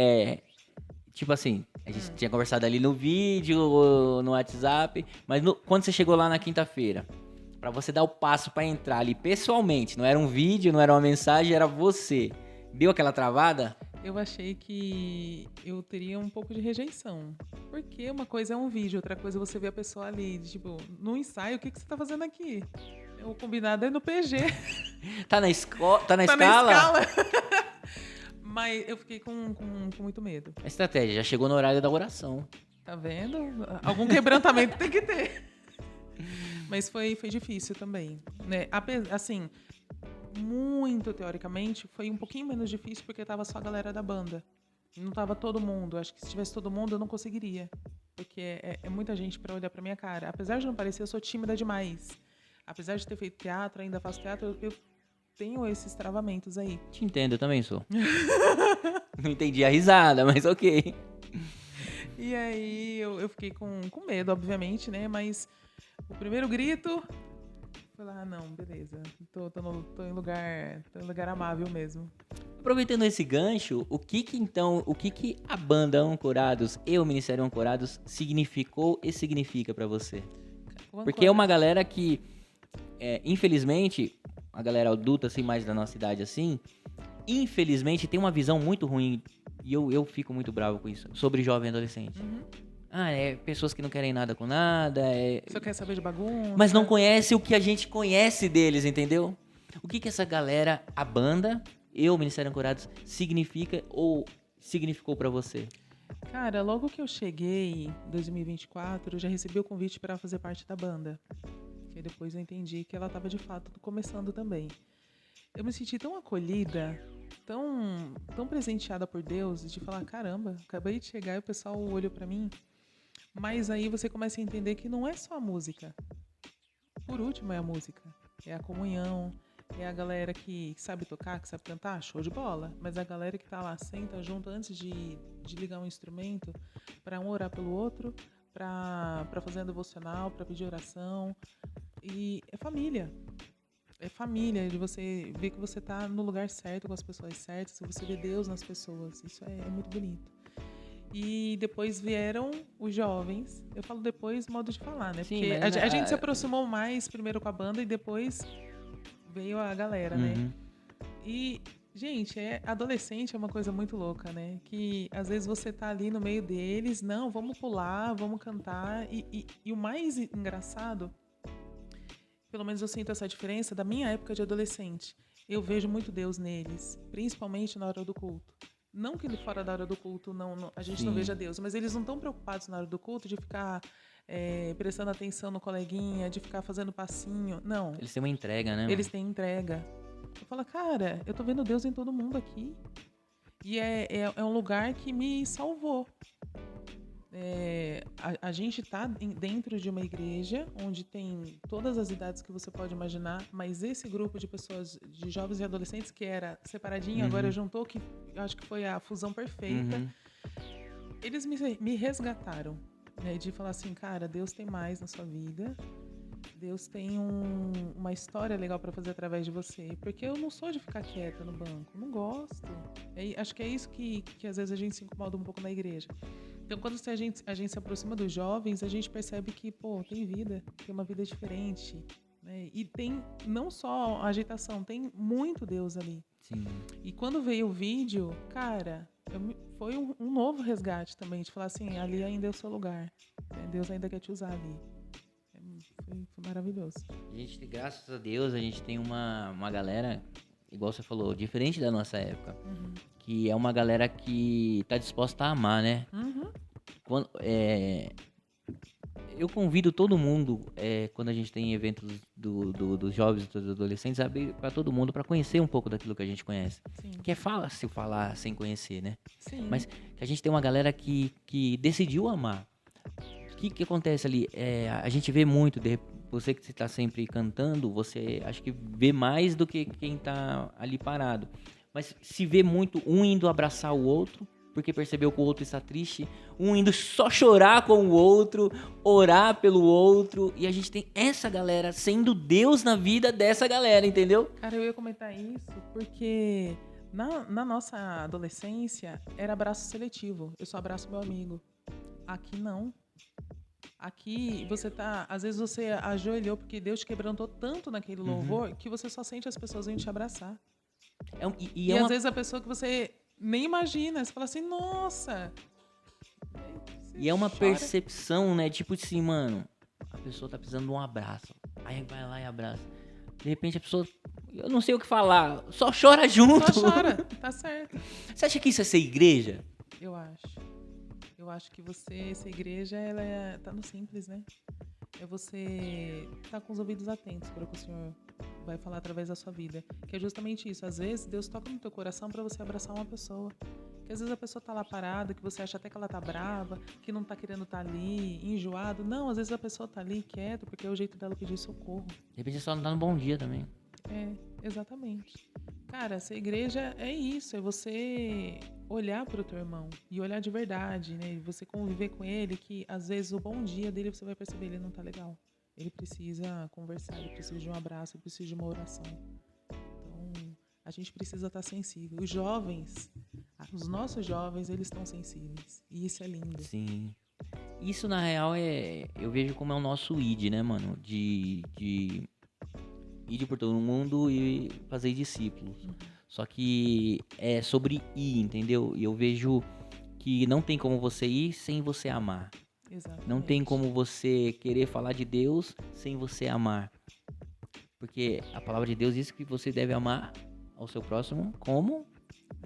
Tipo assim, a gente tinha conversado ali no vídeo, no WhatsApp, mas quando você chegou lá na quinta-feira, pra você dar o passo pra entrar ali pessoalmente, não era um vídeo, não era uma mensagem, era você. Deu aquela travada? Eu achei que eu teria um pouco de rejeição. Porque uma coisa é um vídeo, outra coisa é você ver a pessoa ali, tipo, no ensaio, o que você tá fazendo aqui? O combinado é no PG. Tá na escola? Tá na escala? Mas eu fiquei com muito medo. A estratégia, já chegou no horário da oração. Tá vendo? Algum quebrantamento tem que ter. Mas foi difícil também. Né? Assim, muito teoricamente, foi um pouquinho menos difícil porque tava só a galera da banda. Não tava todo mundo. Acho que se tivesse todo mundo, eu não conseguiria. Porque é muita gente pra olhar pra minha cara. Apesar de não parecer, eu sou tímida demais. Apesar de ter feito teatro, ainda faço teatro, eu tenho esses travamentos aí. Te entendo, eu também sou. Não entendi a risada, mas ok. E aí eu fiquei com medo, obviamente, né? Mas o primeiro grito, foi lá, não, beleza. Tô em lugar amável mesmo. Aproveitando esse gancho, o que a banda Ancorados e o Ministério Ancorados significou e significa pra você? Porque é uma galera que, infelizmente, a galera adulta, assim, mais da nossa idade, assim, infelizmente tem uma visão muito ruim, e eu fico muito bravo com isso, sobre jovem e adolescente. Pessoas que não querem nada com nada. Só quer saber de bagunça. Mas não conhece o que a gente conhece deles, entendeu? O que essa galera, a banda e o Ministério Ancorados significa ou significou pra você? Cara, logo que eu cheguei em 2024, eu já recebi o convite para fazer parte da banda. Que depois eu entendi que ela estava de fato começando também. Eu me senti tão acolhida, tão presenteada por Deus, de falar, caramba, acabei de chegar e o pessoal olhou para mim. Mas aí você começa a entender que não é só a música. Por último é a música. É a comunhão, é a galera que sabe tocar, que sabe cantar, show de bola. Mas a galera que tá lá, senta junto antes de ligar um instrumento para um orar pelo outro, para fazer um devocional, para pedir oração. E é família. É família, de você ver que você tá no lugar certo, com as pessoas certas, você vê Deus nas pessoas. Isso é muito bonito. E depois vieram os jovens. Eu falo depois, modo de falar, né? Sim, porque a gente se aproximou mais primeiro com a banda e depois veio a galera, né? E, gente, adolescente é uma coisa muito louca, né? Que às vezes você tá ali no meio deles, não, vamos pular, vamos cantar. E o mais engraçado, pelo menos eu sinto essa diferença da minha época de adolescente. Eu vejo muito Deus neles, principalmente na hora do culto. Não que ele fora da hora do culto a gente não Sim. veja Deus, mas eles não estão preocupados na hora do culto de ficar prestando atenção no coleguinha, de ficar fazendo passinho. Não, Eles têm uma entrega, né, eles mano? têm entrega. Eu falo, cara, eu tô vendo Deus em todo mundo aqui. E é um lugar que me salvou. A gente tá dentro de uma igreja onde tem todas as idades que você pode imaginar, mas esse grupo de pessoas, de jovens e adolescentes, que era separadinho, agora juntou, que eu acho que foi a fusão perfeita. Uhum. Eles me resgataram, né, de falar assim, cara, Deus tem mais na sua vida. Deus tem uma história legal para fazer através de você. Porque eu não sou de ficar quieta no banco. Não gosto. Acho que é isso que às vezes a gente se incomoda um pouco na igreja. Então, quando a gente se aproxima dos jovens, a gente percebe que, pô, tem vida. Tem uma vida diferente. Né? E tem não só a agitação, tem muito Deus ali. Sim. E quando veio o vídeo, cara, foi um novo resgate também. De falar assim, ali ainda é o seu lugar. Né? Deus ainda quer te usar ali. Foi maravilhoso. A gente, graças a Deus, a gente tem uma galera, igual você falou, diferente da nossa época. Que é uma galera que tá disposta a amar, né? Eu convido todo mundo, quando a gente tem eventos dos jovens e dos adolescentes, a abrir pra todo mundo, pra conhecer um pouco daquilo que a gente conhece. Sim. Que é fácil falar sem conhecer, né? Sim. Mas que a gente tem uma galera que decidiu amar. O que acontece ali? A gente vê muito, você que está sempre cantando, você acho que vê mais do que quem tá ali parado. Mas se vê muito um indo abraçar o outro, porque percebeu que o outro está triste, um indo só chorar com o outro, orar pelo outro, e a gente tem essa galera sendo Deus na vida dessa galera, entendeu? Cara, eu ia comentar isso porque na nossa adolescência era abraço seletivo. Eu só abraço meu amigo. Aqui não. Aqui você tá. Às vezes você ajoelhou porque Deus te quebrantou tanto naquele louvor que você só sente as pessoas vindo te abraçar. E às vezes a pessoa que você nem imagina, você fala assim, nossa. E é uma chora. percepção, né? Tipo assim, mano, a pessoa tá precisando de um abraço. Aí vai lá e abraça. De repente a pessoa, eu não sei o que falar, só chora junto. Só chora, tá certo. Você acha que isso é ser igreja? Eu acho. Eu acho que essa igreja, ela tá no simples, né? É você estar com os ouvidos atentos para o que o Senhor vai falar através da sua vida. Que é justamente isso. Às vezes, Deus toca no teu coração para você abraçar uma pessoa. Que às vezes a pessoa tá lá parada, que você acha até que ela tá brava, que não tá querendo estar ali, enjoado. Não, às vezes a pessoa tá ali quieta, porque é o jeito dela pedir socorro. De repente só não dá um bom dia também. Exatamente. Cara, essa igreja é isso, é você olhar para o teu irmão e olhar de verdade, né? E você conviver com ele, que às vezes o bom dia dele você vai perceber ele não tá legal. Ele precisa conversar, ele precisa de um abraço, ele precisa de uma oração. Então, a gente precisa estar sensível. Os jovens, os nossos jovens, eles estão sensíveis. E isso é lindo. Sim. Isso, na real, eu vejo como é o nosso ID, né, mano? De ir por todo mundo e fazer discípulos. Só que é sobre ir, entendeu? E eu vejo que não tem como você ir sem você amar. Exatamente. Não tem como você querer falar de Deus sem você amar. Porque a palavra de Deus diz que você deve amar ao seu próximo como...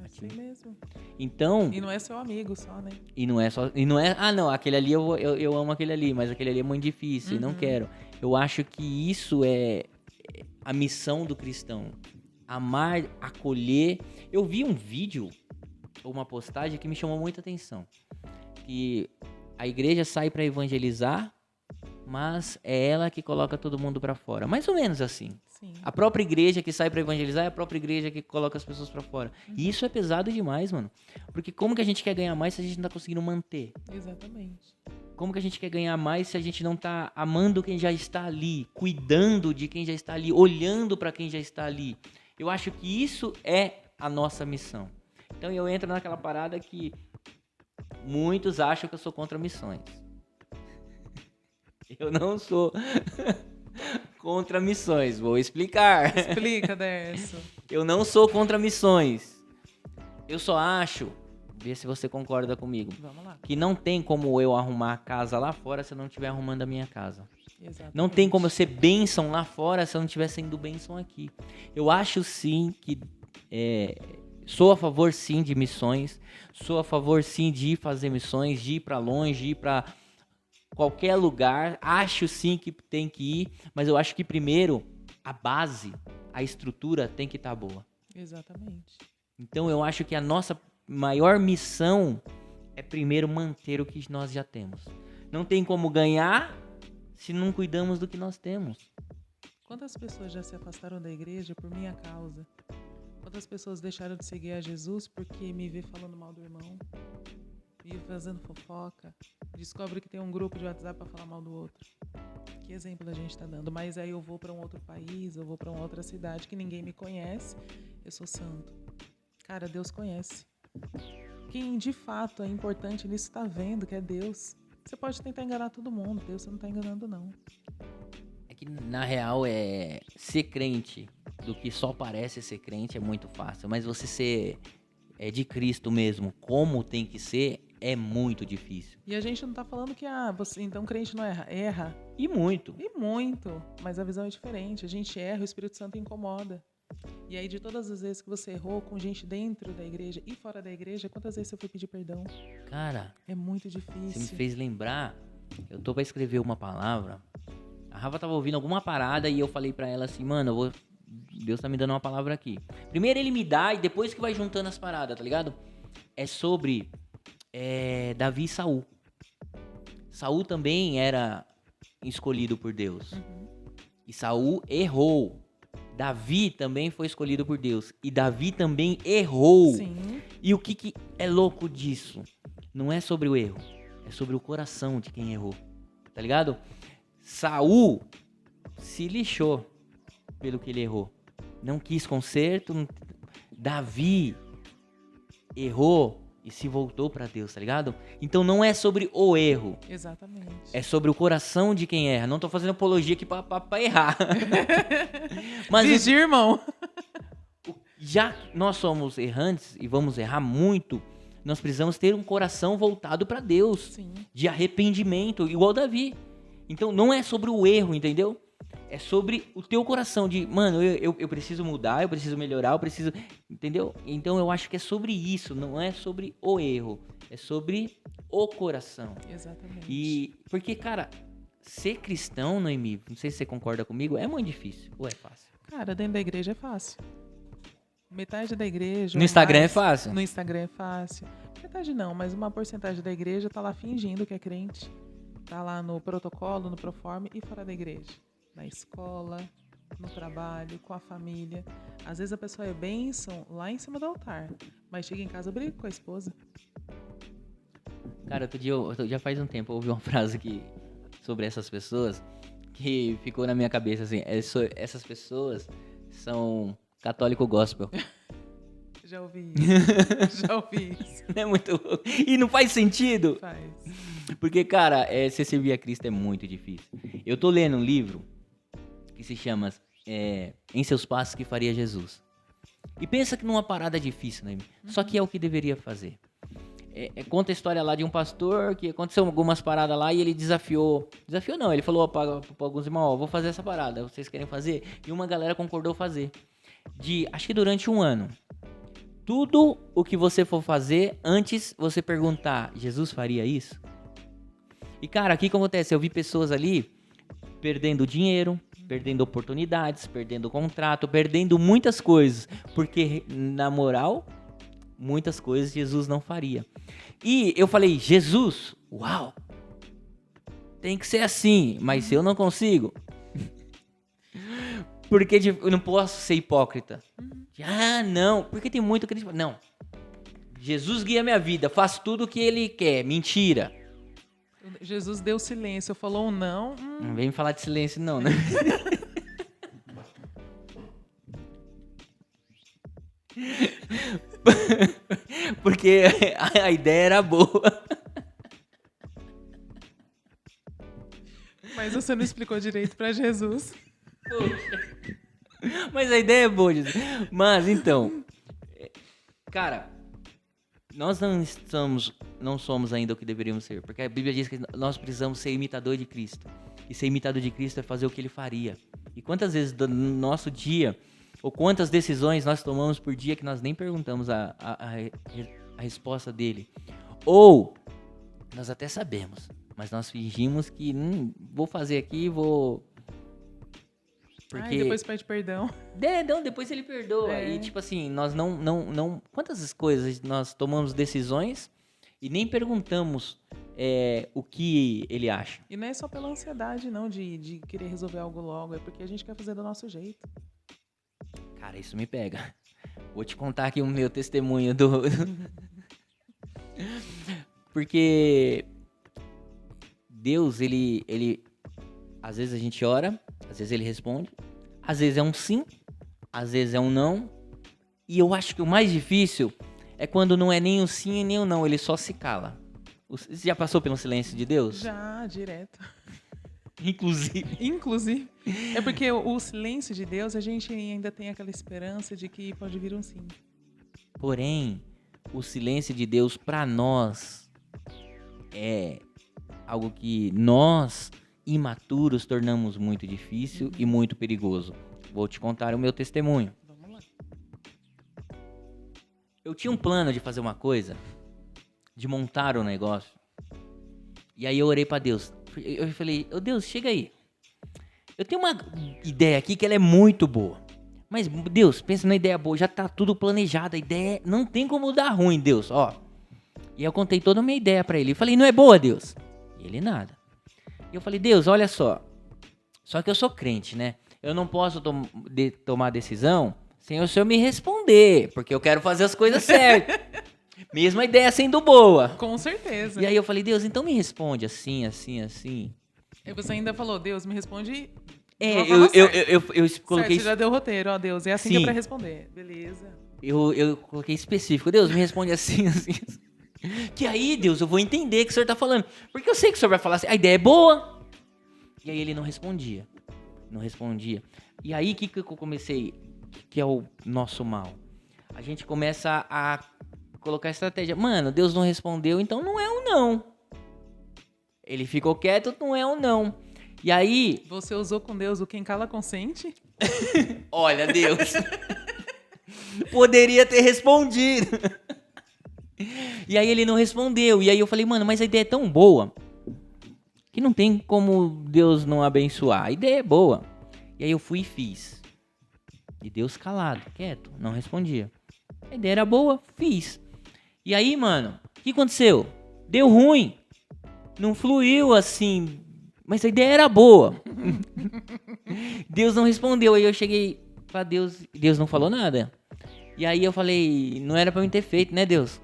É assim mesmo. Então... E não é seu amigo só, né? E não é... Ah, não, aquele ali eu amo aquele ali, mas aquele ali é muito difícil e não quero. Eu acho que isso é a missão do cristão. Amar, acolher. Eu vi um vídeo, ou uma postagem que me chamou muita atenção. Que a igreja sai para evangelizar, mas é ela que coloca todo mundo para fora. Mais ou menos assim. Sim. A própria igreja que sai para evangelizar é a própria igreja que coloca as pessoas para fora. E isso é pesado demais, mano. Porque como que a gente quer ganhar mais se a gente não tá conseguindo manter? Exatamente. Como que a gente quer ganhar mais se a gente não tá amando quem já está ali, cuidando de quem já está ali, olhando para quem já está ali? Eu acho que isso é a nossa missão. Então eu entro naquela parada que muitos acham que eu sou contra missões. Eu não sou contra missões, vou explicar. Explica, Derso. Eu não sou contra missões. Eu só acho, vê se você concorda comigo, Vamos lá. que não tem como eu arrumar a casa lá fora se eu não estiver arrumando a minha casa. Exatamente. Não tem como eu ser bênção lá fora se eu não estiver sendo bênção aqui. Eu acho sim que Sou a favor, sim, de missões. Sou a favor, sim, de fazer missões, de ir para longe, de ir para qualquer lugar. Acho, sim, que tem que ir. Mas eu acho que, primeiro, a base, a estrutura tem que estar boa. Exatamente. Então, eu acho que a nossa maior missão é, primeiro, manter o que nós já temos. Não tem como ganhar se não cuidamos do que nós temos. Quantas pessoas já se afastaram da igreja por minha causa? Quantas pessoas deixaram de seguir a Jesus porque me vê falando mal do irmão? Me vê fazendo fofoca? Descobre que tem um grupo de WhatsApp para falar mal do outro. Que exemplo a gente está dando? Mas aí eu vou para um outro país, eu vou para uma outra cidade que ninguém me conhece. Eu sou santo. Cara, Deus conhece. Quem de fato é importante nisso está vendo que é Deus. Você pode tentar enganar todo mundo, Deus você não está enganando não. É que, na real, ser crente do que só parece ser crente é muito fácil. Mas você ser de Cristo mesmo, como tem que ser, é muito difícil. E a gente não tá falando que você, então crente não erra. Erra. E muito. E muito. Mas a visão é diferente. A gente erra, o Espírito Santo incomoda. E aí, de todas as vezes que você errou com gente dentro da igreja e fora da igreja, quantas vezes você foi pedir perdão? Cara, é muito difícil. Você me fez lembrar, eu tô pra escrever uma palavra. A Rafa tava ouvindo alguma parada e eu falei pra ela assim, mano, Deus tá me dando uma palavra aqui. Primeiro ele me dá e depois que vai juntando as paradas, tá ligado? É sobre Davi e Saul. Saul também era escolhido por Deus. E Saul errou. Davi também foi escolhido por Deus. E Davi também errou. Sim. E o que é louco disso? Não é sobre o erro. É sobre o coração de quem errou. Tá ligado? Saul se lixou pelo que ele errou. Não quis conserto. Davi errou e se voltou pra Deus, tá ligado? Então não é sobre o erro. Exatamente. É sobre o coração de quem erra. Não tô fazendo apologia aqui pra errar. Mas Vigia, irmão. já que nós somos errantes e vamos errar muito, nós precisamos ter um coração voltado pra Deus. Sim. De arrependimento, igual Davi. Então não é sobre o erro, entendeu? É sobre o teu coração de, mano, eu preciso mudar, eu preciso melhorar, eu preciso... Entendeu? Então eu acho que é sobre isso, não é sobre o erro. É sobre o coração. Exatamente. E porque, cara, ser cristão, Noemi, não sei se você concorda comigo, é muito difícil ou é fácil? Cara, dentro da igreja é fácil. Metade da igreja... No Instagram mais, é fácil? No Instagram é fácil. Metade não, mas uma porcentagem da igreja tá lá fingindo que é crente. Tá lá no protocolo, no proforme e fora da igreja. Na escola, no trabalho, com a família. Às vezes a pessoa é bênção lá em cima do altar, mas chega em casa e briga com a esposa. Cara, outro dia, já faz um tempo, eu ouvi uma frase sobre essas pessoas que ficou na minha cabeça assim, essas pessoas são católico gospel. Já ouvi isso. Já ouvi isso. É muito louco. E não faz sentido. Faz. Porque, cara, ser servir a Cristo é muito difícil. Eu tô lendo um livro que se chama Em Seus Passos que Faria Jesus. E pensa que numa parada difícil, né? Só que é o que deveria fazer. Conta a história lá de um pastor que aconteceu algumas paradas lá e ele desafiou não, ele falou para alguns irmãos, vou fazer essa parada, vocês querem fazer? E uma galera concordou fazer. Acho que durante um ano. Tudo o que você for fazer, antes você perguntar, Jesus faria isso? E, cara, o que acontece? Eu vi pessoas ali perdendo dinheiro, perdendo oportunidades, perdendo contrato, perdendo muitas coisas. Porque, na moral, muitas coisas Jesus não faria. E eu falei, Jesus, uau, tem que ser assim, mas se eu não consigo... Porque eu não posso ser hipócrita. Não, porque tem muito crente. Não, Jesus guia minha vida, faço tudo o que ele quer. Mentira. Jesus deu silêncio, falou um não. Não vem me falar de silêncio não, né? Porque a ideia era boa. Mas você não explicou direito pra Jesus. Mas a ideia é boa, Jesus. Mas então, cara, nós não somos ainda o que deveríamos ser, porque a Bíblia diz que nós precisamos ser imitador de Cristo. E ser imitador de Cristo é fazer o que ele faria. E quantas vezes no nosso dia Ou quantas decisões nós tomamos por dia que nós nem perguntamos a resposta dele. Ou nós até sabemos, mas nós fingimos que vou fazer aqui, vou... Porque... depois pede perdão. Não, depois ele perdoa. E tipo assim, nós não... Quantas coisas nós tomamos decisões e nem perguntamos o que ele acha. E não é só pela ansiedade, não, de querer resolver algo logo. É porque a gente quer fazer do nosso jeito. Cara, isso me pega. Vou te contar aqui o meu testemunho do... Porque Deus, ele... Às vezes a gente ora, às vezes ele responde. Às vezes é um sim, às vezes é um não. E eu acho que o mais difícil é quando não é nem um sim e nem um não, ele só se cala. Você já passou pelo silêncio de Deus? Já, direto. Inclusive. É porque o silêncio de Deus, a gente ainda tem aquela esperança de que pode vir um sim. Porém, o silêncio de Deus para nós é algo que nós, imaturos, tornamos muito difícil e muito perigoso. Vou te contar o meu testemunho. Vamos lá. Eu tinha um plano de fazer uma coisa, de montar um negócio. E aí eu orei pra Deus. Eu falei, Deus, chega aí. Eu tenho uma ideia aqui que ela é muito boa. Mas, Deus, pensa na ideia boa, já tá tudo planejado. A ideia não tem como dar ruim, Deus, ó. E eu contei toda a minha ideia pra ele. Eu falei, não é boa, Deus? E ele nada. E eu falei, Deus, olha só. Só que eu sou crente, né? Eu não posso tomar decisão sem o Senhor me responder, porque eu quero fazer as coisas certas. Mesmo a ideia sendo boa. Com certeza. E aí eu falei, Deus, então me responde assim, assim, assim. E você ainda falou, Deus, me responde. Eu coloquei... Certo, você já deu o roteiro, ó, Deus, é assim que é pra responder. Beleza. Eu coloquei específico, Deus, me responde assim, assim, assim. Que aí, Deus, eu vou entender o que o Senhor tá falando. Porque eu sei que o Senhor vai falar assim, a ideia é boa. E aí ele não respondia. Não respondia. E aí, o que eu comecei, que é o nosso mal? A gente começa a colocar estratégia. Mano, Deus não respondeu, então não é um não. Ele ficou quieto, não é um não. E aí... Você usou com Deus o quem cala consente? Olha, Deus. Poderia ter respondido. E aí ele não respondeu. E aí eu falei, mano, mas a ideia é tão boa que não tem como Deus não abençoar. A ideia é boa. E aí eu fui e fiz. E Deus calado, quieto, não respondia. A ideia era boa, fiz. E aí, mano, o que aconteceu? Deu ruim. Não fluiu assim. Mas a ideia era boa. Deus não respondeu. Aí eu cheguei pra Deus. Deus não falou nada. E aí eu falei, não era pra mim ter feito, né, Deus?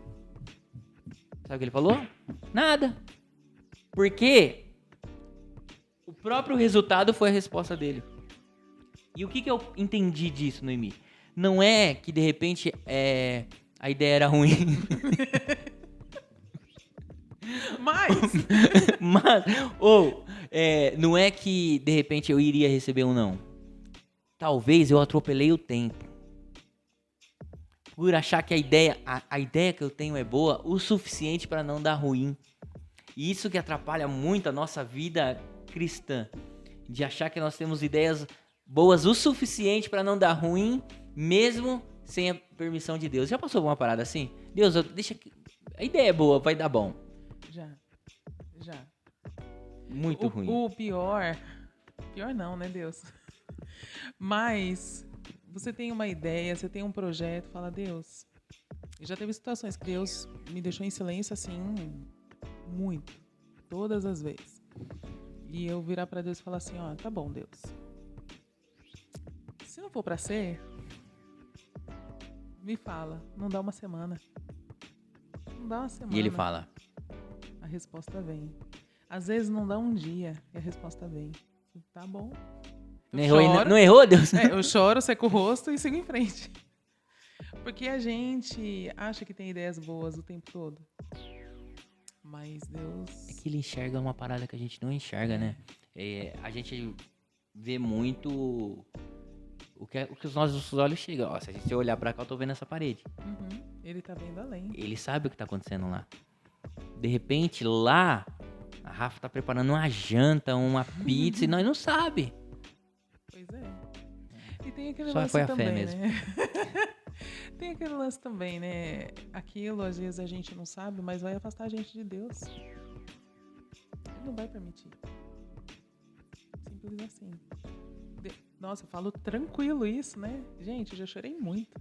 Sabe o que ele falou? Nada. Porque o próprio resultado foi a resposta dele. E o que eu entendi disso, Noemi? Não é que, de repente, a ideia era ruim. Não é que, de repente, eu iria receber um não. Talvez eu atropelei o tempo. Por achar que a ideia que eu tenho é boa o suficiente para não dar ruim. E isso que atrapalha muito a nossa vida cristã. De achar que nós temos ideias boas o suficiente para não dar ruim, mesmo sem a permissão de Deus. Já passou por uma parada assim? Deus, deixa que a ideia é boa, vai dar bom. Já. Muito ruim. O pior não, né, Deus? Mas você tem uma ideia, você tem um projeto, fala, Deus. E já teve situações que Deus me deixou em silêncio assim, muito, todas as vezes. E eu virar pra Deus e falar assim, ó, tá bom, Deus. Se não for pra ser, me fala, não dá uma semana. Não dá uma semana. E ele fala. A resposta vem. Às vezes não dá um dia e a resposta vem. Tá bom. Não errou, Deus? Eu choro, seco o rosto e sigo em frente. Porque a gente acha que tem ideias boas o tempo todo. Mas Deus... É que ele enxerga uma parada que a gente não enxerga, né? A gente vê muito o que os nossos olhos chegam. Ó, se a gente olhar pra cá, eu tô vendo essa parede. Uhum. Ele tá vendo além. Ele sabe o que tá acontecendo lá. De repente, lá, a Rafa tá preparando uma janta, uma pizza, e nós não sabe. Pois é. tem aquele Só lance foi a também, fé mesmo. né? Tem aquele lance também, né? Aquilo, às vezes, a gente não sabe, mas vai afastar a gente de Deus. Ele não vai permitir. Simples assim. Nossa, eu falo tranquilo isso, né? Gente, eu já chorei muito.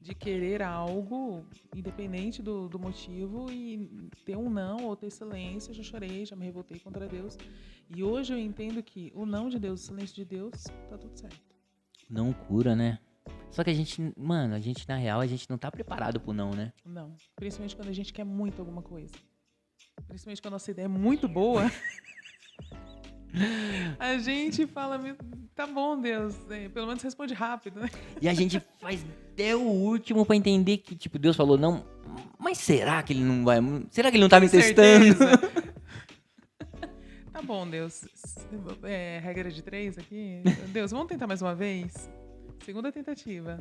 De querer algo, independente do motivo, e ter um não ou ter silêncio. Eu já chorei, já me revoltei contra Deus. E hoje eu entendo que o não de Deus, o silêncio de Deus, tá tudo certo. Não cura, né? Só que a gente, mano, na real, a gente não tá preparado pro não, né? Não. Principalmente quando a gente quer muito alguma coisa. Principalmente quando a nossa ideia é muito boa. A gente fala, tá bom, Deus. Pelo menos responde rápido, né? E a gente faz até o último pra entender que, tipo, Deus falou não, mas será que ele não vai... Será que ele não tá me testando? Tá bom, Deus. Regra de 3 aqui. Deus, vamos tentar mais uma vez? Segunda tentativa.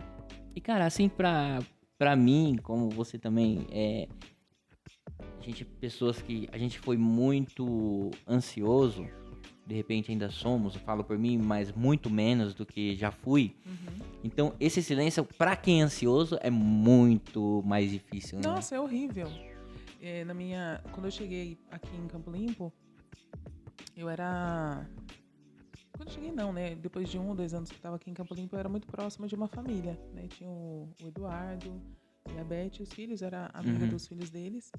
E, cara, assim, pra mim, como você também, pessoas que a gente foi muito ansioso, de repente ainda somos, eu falo por mim, mas muito menos do que já fui. Uhum. Então, esse silêncio, pra quem é ansioso, é muito mais difícil, né? Nossa, é horrível. Quando eu cheguei aqui em Campo Limpo, eu era... Quando eu cheguei, não, né? Depois de 1 ou 2 anos que eu tava aqui em Campo Limpo, eu era muito próxima de uma família, né? Tinha o Eduardo e a Beth, os filhos, era amiga dos filhos deles.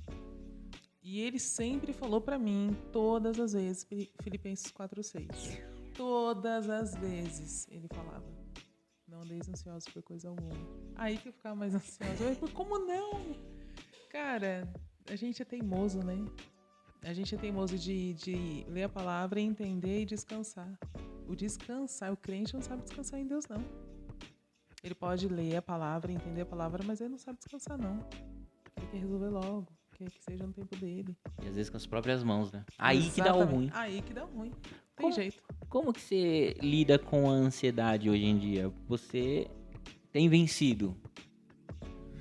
E ele sempre falou pra mim, todas as vezes, Filipenses 4:6. Todas as vezes ele falava. Não andeis ansiosos por coisa alguma. Aí que eu ficava mais ansiosa. Eu falei, como não? Cara, a gente é teimoso, né? A gente é teimoso de ler a palavra, entender e descansar. O crente não sabe descansar em Deus, não. Ele pode ler a palavra, entender a palavra, mas ele não sabe descansar, não. Ele quer resolver logo. Que seja no tempo dele. E às vezes com as próprias mãos, né? Aí que dá o ruim. Aí que dá o ruim. Tem jeito. Como que você lida com a ansiedade hoje em dia? Você tem vencido?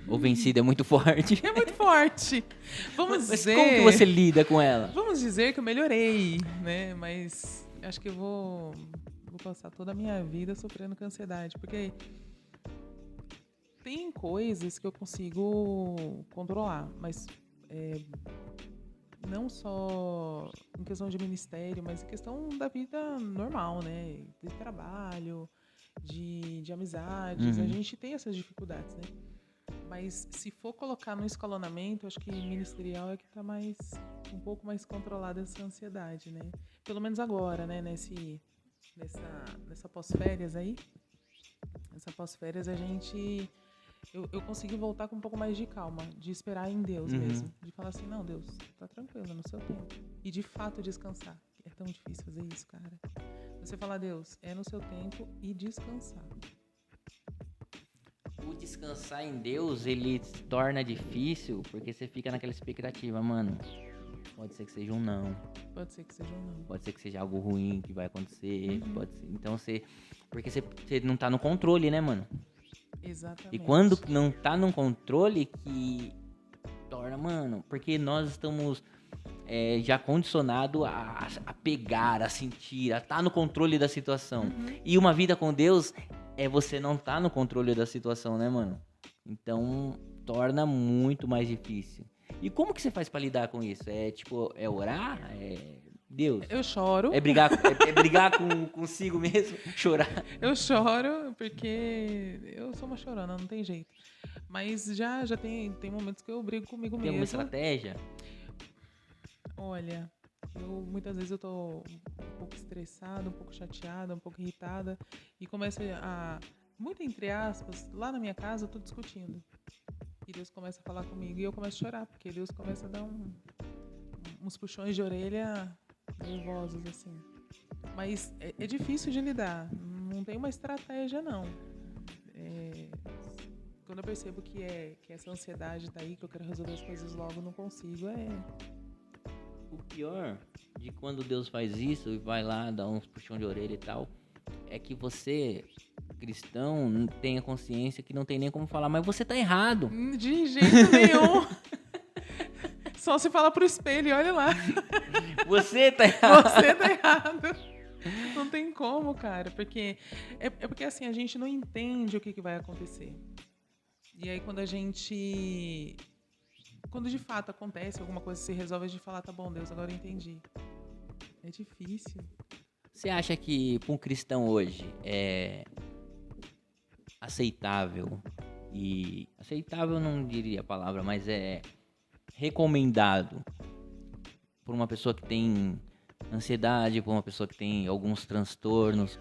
Ou vencido é muito forte? É muito forte. Vamos dizer... Como que você lida com ela? Vamos dizer que eu melhorei, né? Mas acho que eu vou passar toda a minha vida sofrendo com ansiedade. Porque tem coisas que eu consigo controlar, mas... não só em questão de ministério, mas em questão da vida normal, né? De trabalho, de amizades. A gente tem essas dificuldades, né? Mas se for colocar no escalonamento, acho que ministerial é que tá um pouco mais controlada essa ansiedade, né? Pelo menos agora, né? Nessa pós-férias aí. Nessa pós-férias a gente... Eu consegui voltar com um pouco mais de calma, de esperar em Deus mesmo. De falar assim, não, Deus, tá tranquilo, no seu tempo. E de fato descansar. É tão difícil fazer isso, cara. Você falar, Deus, é no seu tempo e descansar. O descansar em Deus, ele se torna difícil porque você fica naquela expectativa, mano. Pode ser que seja um não. Pode ser que seja um não. Pode ser que seja algo ruim que vai acontecer. Pode ser. Então porque você não tá no controle, né, mano? Exatamente. E quando não tá no controle, que torna, mano, porque nós estamos já condicionados a pegar, a sentir, a estar no controle da situação. E uma vida com Deus você não tá no controle da situação, né, mano? Então, torna muito mais difícil. E como que você faz pra lidar com isso? É orar? Deus? Eu choro. É brigar consigo mesmo? Chorar? Eu choro porque eu sou uma chorona, não tem jeito. Mas já tem momentos que eu brigo comigo mesmo. Tem alguma estratégia? Olha, muitas vezes eu tô um pouco estressada, um pouco chateada, um pouco irritada e começo muito entre aspas, lá na minha casa eu tô discutindo. E Deus começa a falar comigo e eu começo a chorar, porque Deus começa a dar uns puxões de orelha nervosos, assim. Mas é difícil de lidar. Não tem uma estratégia, não. Quando eu percebo que essa ansiedade tá aí, que eu quero resolver as coisas logo, não consigo, O pior de quando Deus faz isso e vai lá, dá uns puxão de orelha e tal, é que você, cristão, tenha consciência que não tem nem como falar, mas você tá errado. De jeito nenhum. Só se fala pro espelho e olha lá. Você tá errado. Você tá errado. Não tem como, cara. Porque é porque assim, a gente não entende o que vai acontecer. E aí quando de fato acontece alguma coisa, se resolve, a gente fala, tá bom, Deus, agora eu entendi. É difícil. Você acha que para um cristão hoje é aceitável e aceitável não diria a palavra, mas é recomendado por uma pessoa que tem ansiedade, por uma pessoa que tem alguns transtornos,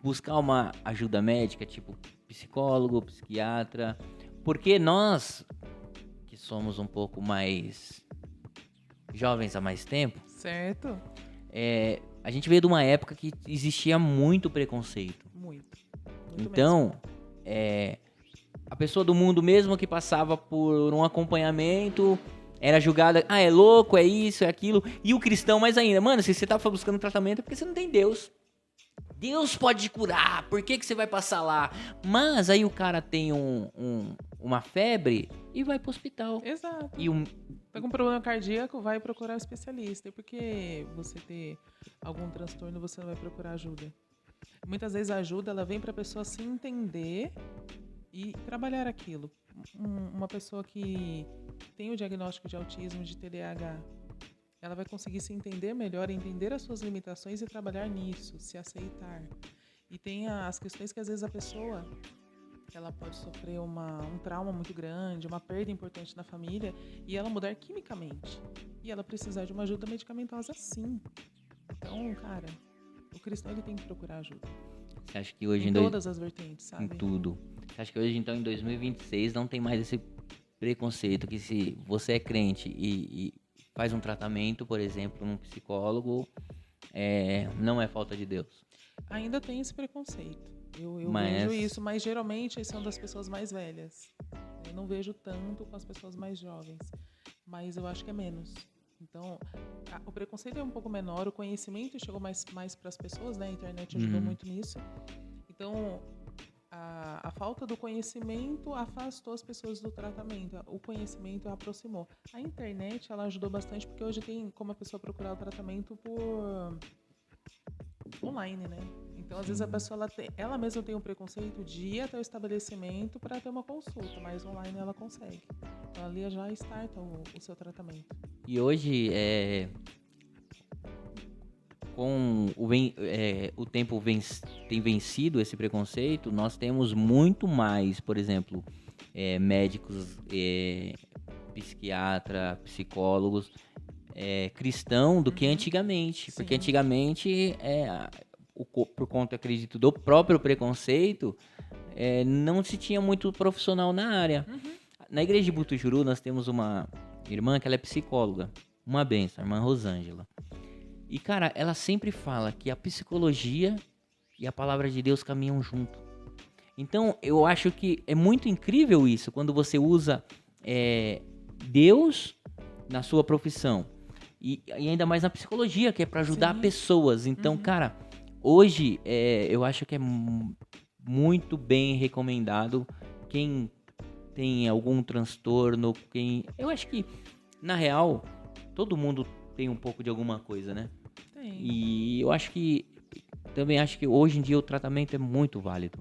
buscar uma ajuda médica, tipo psicólogo, psiquiatra, porque nós que somos um pouco mais jovens há mais tempo, Certo? a gente veio de uma época que existia muito preconceito. Muito. Muito Então, mesmo. a pessoa do mundo mesmo que passava por um acompanhamento era julgada, é louco, é isso, é aquilo. E o cristão mais ainda, mano, se você tá buscando tratamento é porque você não tem Deus. Deus pode te curar, por que você vai passar lá? Mas aí o cara tem uma febre e vai pro hospital. Exato. E Tá com problema cardíaco, vai procurar um especialista. E por que você ter algum transtorno, você não vai procurar ajuda? Muitas vezes a ajuda, ela vem pra pessoa se entender e trabalhar aquilo. Uma pessoa que tem o diagnóstico de autismo, de TDAH, ela vai conseguir se entender melhor, entender as suas limitações e trabalhar nisso, se aceitar. E tem as questões que às vezes a pessoa ela pode sofrer um trauma muito grande, uma perda importante na família e ela mudar quimicamente. E ela precisar de uma ajuda medicamentosa sim. Então, cara, o cristão ele tem que procurar ajuda. você acha que hoje Em todas as vertentes, em sabe? tudo. Você acha que hoje, então, em 2026, não tem mais esse preconceito que se você é crente e faz um tratamento, por exemplo, num psicólogo, não é falta de Deus? Ainda tem esse preconceito. Eu Mas vejo isso, mas geralmente são das pessoas mais velhas. Eu não vejo tanto com as pessoas mais jovens, mas eu acho que é menos. Então, o preconceito é um pouco menor, o conhecimento chegou mais para as pessoas, né? A internet ajudou muito nisso. Então, a falta do conhecimento afastou as pessoas do tratamento. O conhecimento aproximou. A internet, ela ajudou bastante, porque hoje tem como a pessoa procurar o tratamento por online, né? Então, às vezes a pessoa ela mesma tem um preconceito de ir até o estabelecimento para ter uma consulta, mas online ela consegue. Então, ali já starta o seu tratamento. E hoje, com o tempo tem vencido esse preconceito, nós temos muito mais, por exemplo, médicos, psiquiatra, psicólogos, cristão do que antigamente. Sim. Porque antigamente, por conta, acredito, do próprio preconceito, não se tinha muito profissional na área. Na igreja de Butujuru, nós temos uma irmã que ela é psicóloga, uma benção, a irmã Rosângela. E, cara, ela sempre fala que a psicologia e a palavra de Deus caminham junto. Então, eu acho que é muito incrível isso, quando você usa Deus na sua profissão. E ainda mais na psicologia, que é para ajudar Sim. pessoas. Então, cara, hoje eu acho que é muito bem recomendado quem tem algum transtorno, eu acho que, na real, todo mundo tem um pouco de alguma coisa, né? Tem. E eu também acho que hoje em dia o tratamento é muito válido.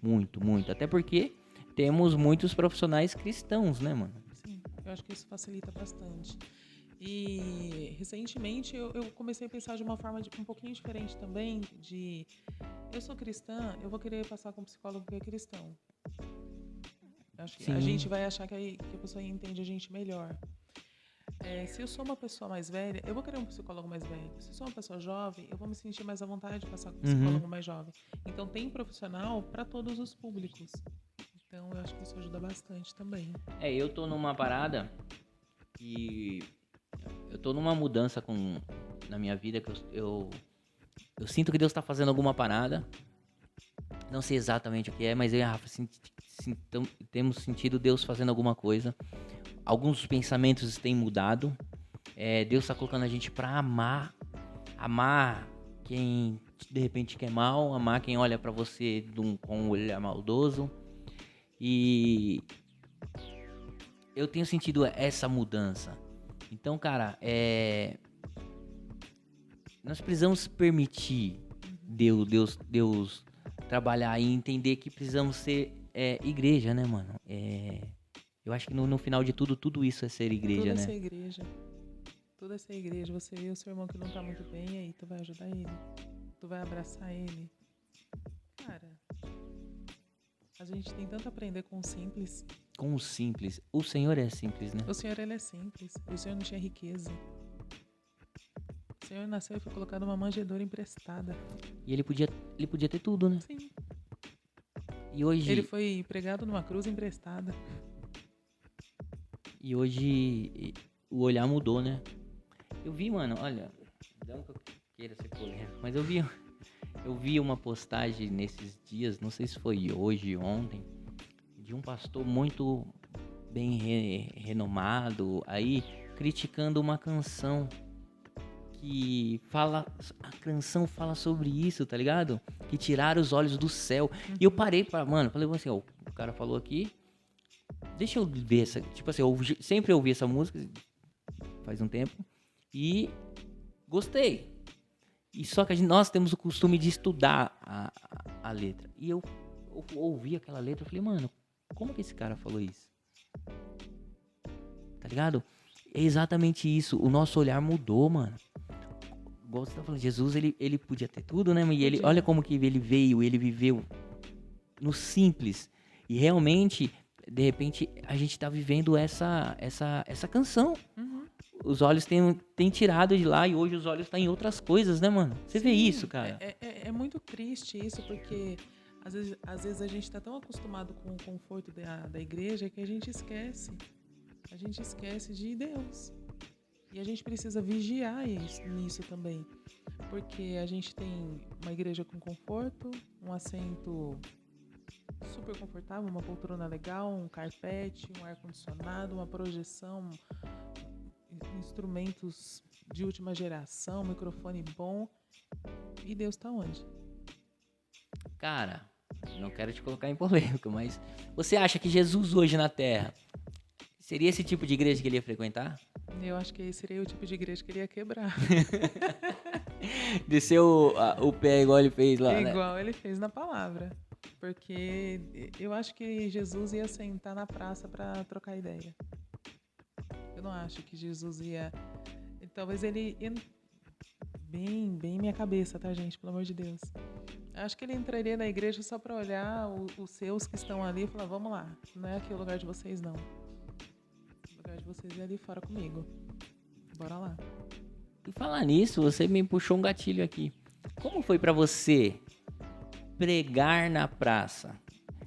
Muito, muito. Até porque temos muitos profissionais cristãos, né, mano? Sim, eu acho que isso facilita bastante. E recentemente eu comecei a pensar de uma forma um pouquinho diferente também, eu sou cristã, eu vou querer passar com um psicólogo que é cristão. Acho que a gente vai achar que a pessoa entende a gente melhor. Se eu sou uma pessoa mais velha, eu vou querer um psicólogo mais velho. Se eu sou uma pessoa jovem, eu vou me sentir mais à vontade de passar com um psicólogo mais jovem. Então tem profissional para todos os públicos. Então eu acho que isso ajuda bastante também. Eu tô numa parada que eu tô numa mudança na minha vida que eu sinto que Deus tá fazendo alguma parada. Não sei exatamente o que é, mas eu e a Rafa temos sentido Deus fazendo alguma coisa. Alguns pensamentos têm mudado. Deus está colocando a gente para amar quem de repente quer mal, amar quem olha para você com um olhar maldoso. E eu tenho sentido essa mudança. Então, cara, nós precisamos permitir Deus trabalhar e entender que precisamos ser igreja, né, mano? Eu acho que no final de tudo isso é ser igreja, Tudo é né? ser igreja. Tudo é ser igreja. Você vê o seu irmão que não tá muito bem, aí tu vai ajudar ele. Tu vai abraçar ele. Cara, a gente tem tanto a aprender com o simples. Com o simples. O Senhor é simples, né? O Senhor, ele é simples. O Senhor não tinha riqueza. O Senhor nasceu e foi colocado numa manjedoura emprestada. E ele podia ter tudo, né? Sim. E hoje... Ele foi pregado numa cruz emprestada. E hoje o olhar mudou, né? Eu vi, mano, olha... Não que eu queira ser polêmico, mas eu vi uma postagem nesses dias, não sei se foi hoje, ontem, de um pastor muito bem renomado aí, criticando uma canção que fala, a canção fala sobre isso, tá ligado? Que tiraram os olhos do céu. E eu parei falei assim, ó, o cara falou aqui, deixa eu ver essa, tipo assim, eu sempre ouvi essa música faz um tempo e gostei. E só que nós temos o costume de estudar a letra. E eu ouvi aquela letra e falei, mano, como que esse cara falou isso? Tá ligado? É exatamente isso. O nosso olhar mudou, mano. Igual você tá falando, Jesus, ele podia ter tudo, né? E ele, olha como que ele veio, ele viveu no simples. E realmente, de repente, a gente tá vivendo essa canção. Uhum. Os olhos têm tirado de lá e hoje os olhos estão em outras coisas, né, mano? Você vê isso, cara? É muito triste isso, porque às vezes a gente tá tão acostumado com o conforto da igreja que a gente esquece. A gente esquece de Deus. E a gente precisa vigiar nisso também. Porque a gente tem uma igreja com conforto, um assento super confortável, uma poltrona legal, um carpete, um ar-condicionado, uma projeção, instrumentos de última geração, microfone bom. E Deus tá onde? Cara, não quero te colocar em polêmica, mas você acha que Jesus hoje na Terra seria esse tipo de igreja que ele ia frequentar? Eu acho que esse seria o tipo de igreja que ele ia quebrar. Descer o pé igual ele fez lá, né? Igual ele fez na palavra. Porque eu acho que Jesus ia sentar na praça para trocar ideia. Eu não acho que Jesus ia... Talvez ele... Bem minha cabeça, tá, gente? Pelo amor de Deus. Eu acho que ele entraria na igreja só para olhar os seus que estão ali e falar, vamos lá, não é aqui o lugar de vocês, não. O lugar de vocês é ali fora comigo. Bora lá. E falar nisso, você me puxou um gatilho aqui. Como foi pra você pregar na praça,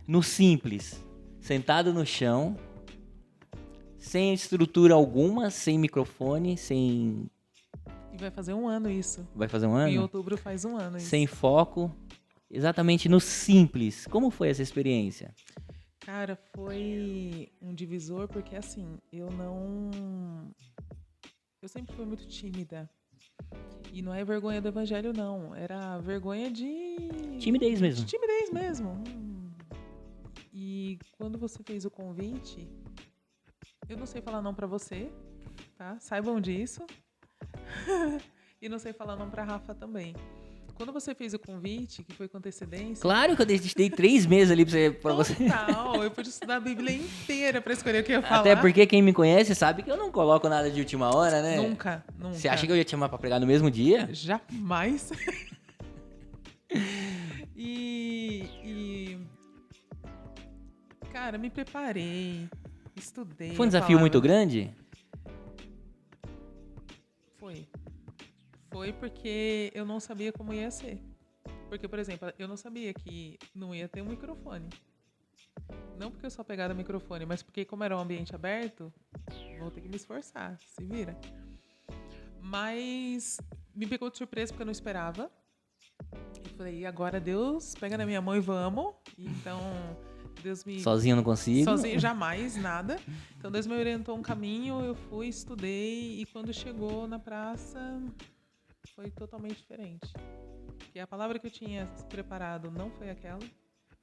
no simples, sentado no chão, sem estrutura alguma, sem microfone, sem... E vai fazer um ano isso. Vai fazer um ano? Em outubro faz um ano isso. Sem foco, exatamente no simples. Como foi essa experiência? Cara, foi um divisor porque assim, eu sempre fui muito tímida. E não é vergonha do evangelho, não. Era vergonha de... Timidez mesmo. De timidez mesmo. E quando você fez o convite, eu não sei falar não pra você, tá? Saibam disso. E não sei falar não pra Rafa também. Quando você fez o convite, que foi com antecedência... Claro que eu dei 3 meses ali pra você. Total, eu pude estudar a Bíblia inteira pra escolher o que eu ia falar. Até porque quem me conhece sabe que eu não coloco nada de última hora, né? Nunca. Você acha que eu ia te chamar pra pregar no mesmo dia? Jamais. Cara, me preparei, estudei. Foi um desafio muito grande? Foi porque eu não sabia como ia ser. Porque, por exemplo, eu não sabia que não ia ter um microfone. Não porque eu sou apegada ao microfone, mas porque como era um ambiente aberto, vou ter que me esforçar, se vira. Mas me pegou de surpresa porque eu não esperava. Eu falei, e agora Deus, pega na minha mão e vamos. Então, Deus me... Sozinho eu não consigo? Sozinho, jamais, nada. Então, Deus me orientou um caminho, eu fui, estudei, e quando chegou na praça, foi totalmente diferente. Porque a palavra que eu tinha preparado não foi aquela,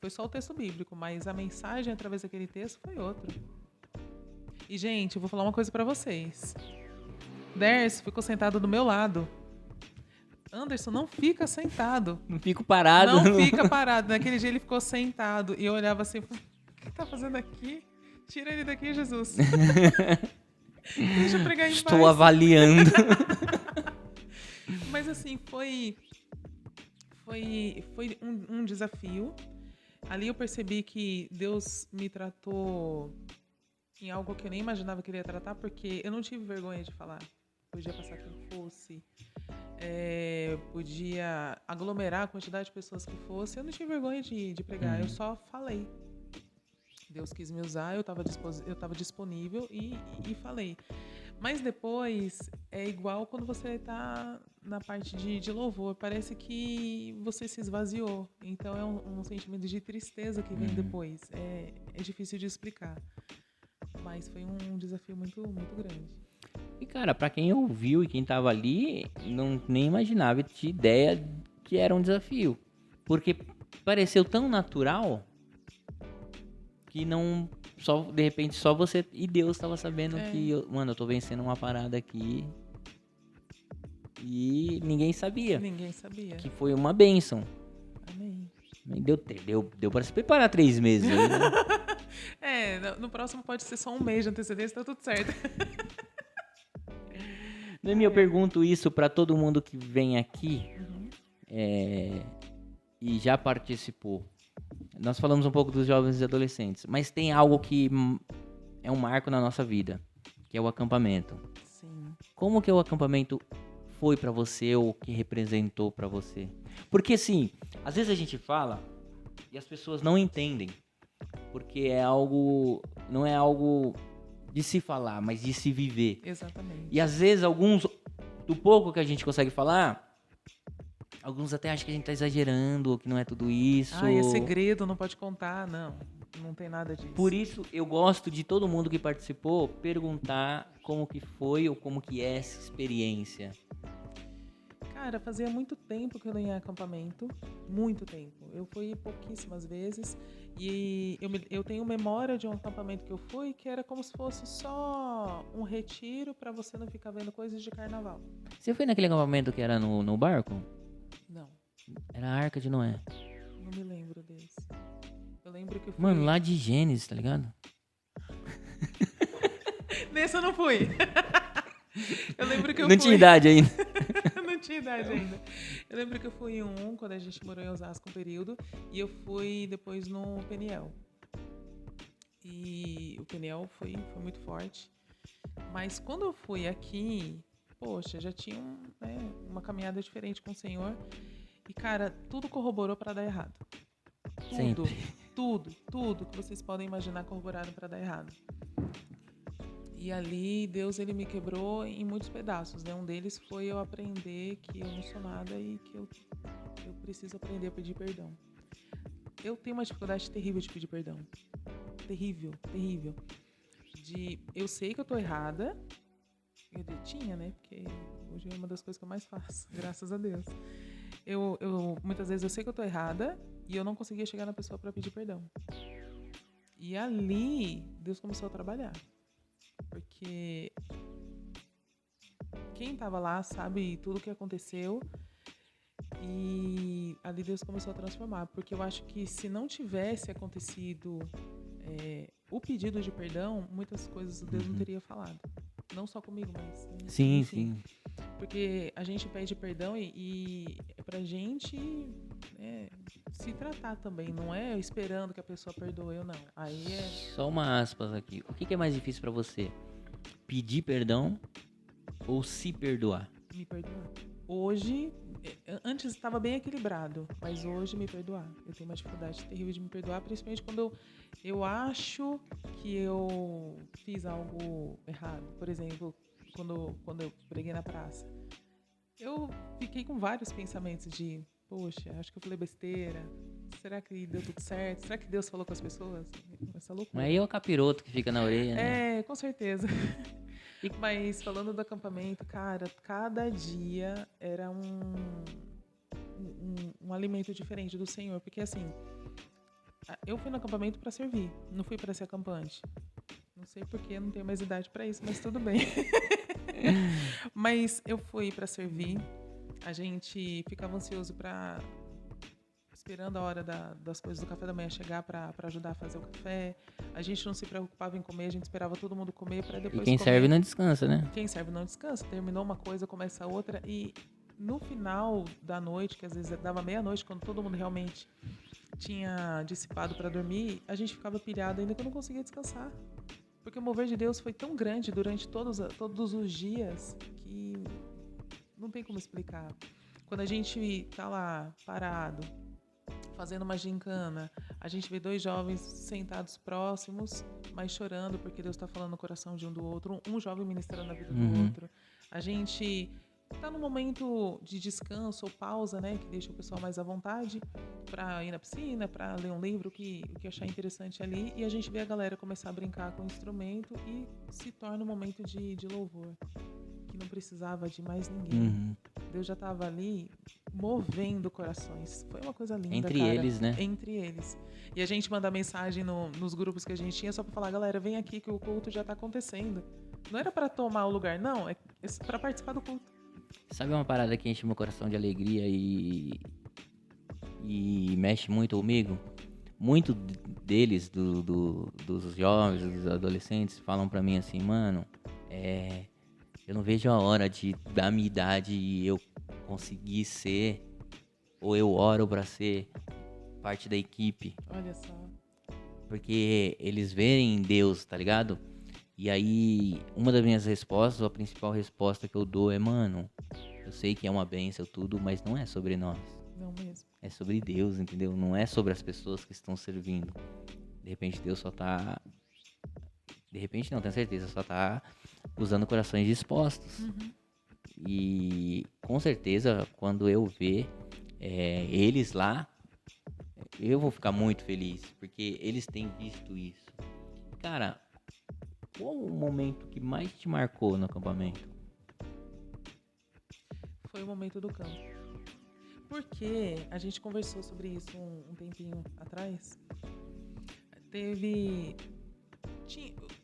foi só o texto bíblico, mas a mensagem através daquele texto foi outra. E, gente, eu vou falar uma coisa pra vocês. Dercy ficou sentado do meu lado. Anderson, não fica sentado. Não fico parado. Não fica parado. Naquele dia ele ficou sentado. E eu olhava assim, o que tá fazendo aqui? Tira ele daqui, Jesus. Deixa eu pregar em paz. Estou avaliando. Mas assim, foi um desafio. Ali eu percebi que Deus me tratou em algo que eu nem imaginava que ele ia tratar, porque eu não tive vergonha de falar. Podia passar quem fosse, podia aglomerar a quantidade de pessoas que fosse. Eu não tive vergonha de pregar, eu só falei. Deus quis me usar, eu estava disponível e falei. Mas depois é igual quando você está na parte de louvor. Parece que você se esvaziou. Então é um sentimento de tristeza que vem depois. É difícil de explicar. Mas foi um desafio muito, muito grande. E, cara, pra quem ouviu e quem tava ali, não nem imaginava, tinha ideia que era um desafio. Porque pareceu tão natural que não... Só, de repente, só você e Deus tava sabendo que... Mano, eu tô vencendo uma parada aqui. E ninguém sabia. Ninguém sabia. Que foi uma bênção. Amém. Deu pra se preparar 3 meses. Aí, né? No próximo pode ser só um mês de antecedência, tá tudo certo. Noemi, eu pergunto isso pra todo mundo que vem aqui e já participou. Nós falamos um pouco dos jovens e adolescentes, mas tem algo que é um marco na nossa vida, que é o acampamento. Sim. Como que o acampamento foi pra você ou que representou pra você? Porque assim, às vezes a gente fala e as pessoas não entendem, porque não é algo de se falar, mas de se viver. Exatamente. E às vezes do pouco que a gente consegue falar, alguns até acham que a gente tá exagerando, ou que não é tudo isso. É segredo, não pode contar. Não tem nada disso. Por isso, eu gosto de todo mundo que participou perguntar como que foi ou como que é essa experiência. Cara, fazia muito tempo que eu não ia em acampamento. Muito tempo. Eu fui pouquíssimas vezes. E eu tenho memória de um acampamento que eu fui que era como se fosse só um retiro pra você não ficar vendo coisas de carnaval. Você foi naquele acampamento que era no barco? Não. Era a Arca de Noé. Não me lembro desse. Eu lembro que eu fui... Mano, lá de Gênesis, tá ligado? Nesse eu não fui. Eu lembro que eu não fui... tinha idade ainda. Não tinha idade ainda. Eu lembro que eu fui em quando a gente morou em Osasco um período, e eu fui depois no Peniel. E o Peniel foi muito forte. Mas quando eu fui aqui, poxa, já tinha uma caminhada diferente com o Senhor. E, cara, tudo corroborou para dar errado. Tudo que vocês podem imaginar corroboraram para dar errado. E ali, Deus, ele me quebrou em muitos pedaços, né? Um deles foi eu aprender que eu não sou nada e que eu preciso aprender a pedir perdão. Eu tenho uma dificuldade terrível de pedir perdão. Terrível. Eu sei que eu tô errada. Eu tinha, né? Porque hoje é uma das coisas que eu mais faço, graças a Deus. Muitas vezes eu sei que eu tô errada e eu não conseguia chegar na pessoa para pedir perdão. E ali, Deus começou a trabalhar. Porque quem estava lá sabe tudo o que aconteceu e ali Deus começou a transformar. Porque eu acho que se não tivesse acontecido o pedido de perdão, muitas coisas Deus não teria falado. Não só comigo, mas... Sim. Porque a gente pede perdão e é pra gente se tratar também. Não é esperando que a pessoa perdoe ou não. Aí é... Só uma aspas aqui. O que é mais difícil pra você? Pedir perdão ou se perdoar? Me perdoar. Hoje, antes estava bem equilibrado, mas hoje me perdoar. Eu tenho uma dificuldade terrível de me perdoar, principalmente quando eu acho que eu fiz algo errado. Por exemplo, quando eu preguei na praça. Eu fiquei com vários pensamentos de, poxa, acho que eu falei besteira. Será que deu tudo certo? Será que Deus falou com as pessoas? Essa loucura. Aí é o capiroto que fica na orelha, né? Com certeza. Mas falando do acampamento, cara, cada dia era um alimento diferente do Senhor. Porque assim, eu fui no acampamento para servir, não fui para ser acampante. Não sei porque eu não tenho mais idade para isso, mas tudo bem. Mas eu fui para servir. A gente ficava ansioso esperando a hora das coisas do café da manhã chegar para ajudar a fazer o café. A gente não se preocupava em comer, a gente esperava todo mundo comer para depois E quem comer. serve não descansa, né? Quem serve não descansa. Terminou uma coisa, começa outra. E no final da noite, que às vezes dava meia-noite, quando todo mundo realmente tinha dissipado para dormir, a gente ficava pilhado ainda que eu não conseguia descansar. Porque o mover de Deus foi tão grande durante todos os dias que não tem como explicar. Quando a gente tá lá parado, fazendo uma gincana, a gente vê 2 jovens sentados próximos, mas chorando porque Deus está falando no coração de um do outro, um jovem ministrando na vida do outro. A gente tá num momento de descanso ou pausa, né, que deixa o pessoal mais à vontade para ir na piscina, para ler um livro, o que achar interessante ali, e a gente vê a galera começar a brincar com o instrumento e se torna um momento de louvor, que não precisava de mais ninguém. Deus já estava ali movendo corações. Foi uma coisa linda, Entre cara. eles, né? Entre eles. E a gente manda mensagem nos grupos que a gente tinha só para falar, galera, vem aqui que o culto já tá acontecendo. Não era para tomar o lugar, não, é para participar do culto. Sabe uma parada que enche meu coração de alegria e mexe muito comigo? Muito deles, dos jovens, dos adolescentes, falam pra mim assim, mano, eu não vejo a hora da minha idade eu conseguir ser, ou eu oro pra ser parte da equipe. Olha só. Porque eles veem Deus, tá ligado? E aí, uma das minhas respostas, a principal resposta que eu dou é, mano, eu sei que é uma bênção tudo, mas não é sobre nós. Não mesmo. É sobre Deus, entendeu? Não é sobre as pessoas que estão servindo. De repente Deus só tá... De repente não, tenho certeza, só tá usando corações dispostos. E com certeza, quando eu ver eles lá, eu vou ficar muito feliz, porque eles têm visto isso. Cara, qual o momento que mais te marcou no acampamento? Foi o momento do campo. Porque a gente conversou sobre isso um tempinho atrás.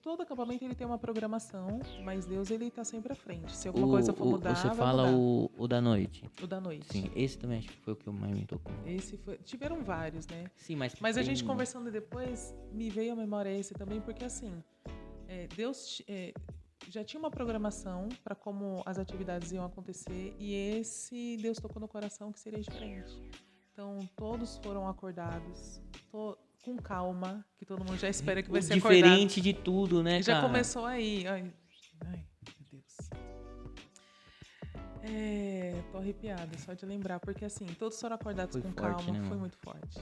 Todo acampamento ele tem uma programação, mas Deus ele tá sempre à frente. Se alguma coisa for mudar, você vai fala mudar. o da noite. O da noite. Sim, esse também acho que foi o que mais me tocou. Tiveram vários, né? Sim, mas a tem gente conversando depois, me veio à memória esse também, porque assim, Deus já tinha uma programação para como as atividades iam acontecer e esse Deus tocou no coração que seria diferente. Então, todos foram acordados, com calma, que todo mundo já espera que vai ser acordado. Diferente de tudo, né, já cara? começou aí. Ai, meu Deus. Tô arrepiada só de lembrar, porque assim, todos foram acordados Foi com forte, calma, né, foi mano? muito forte.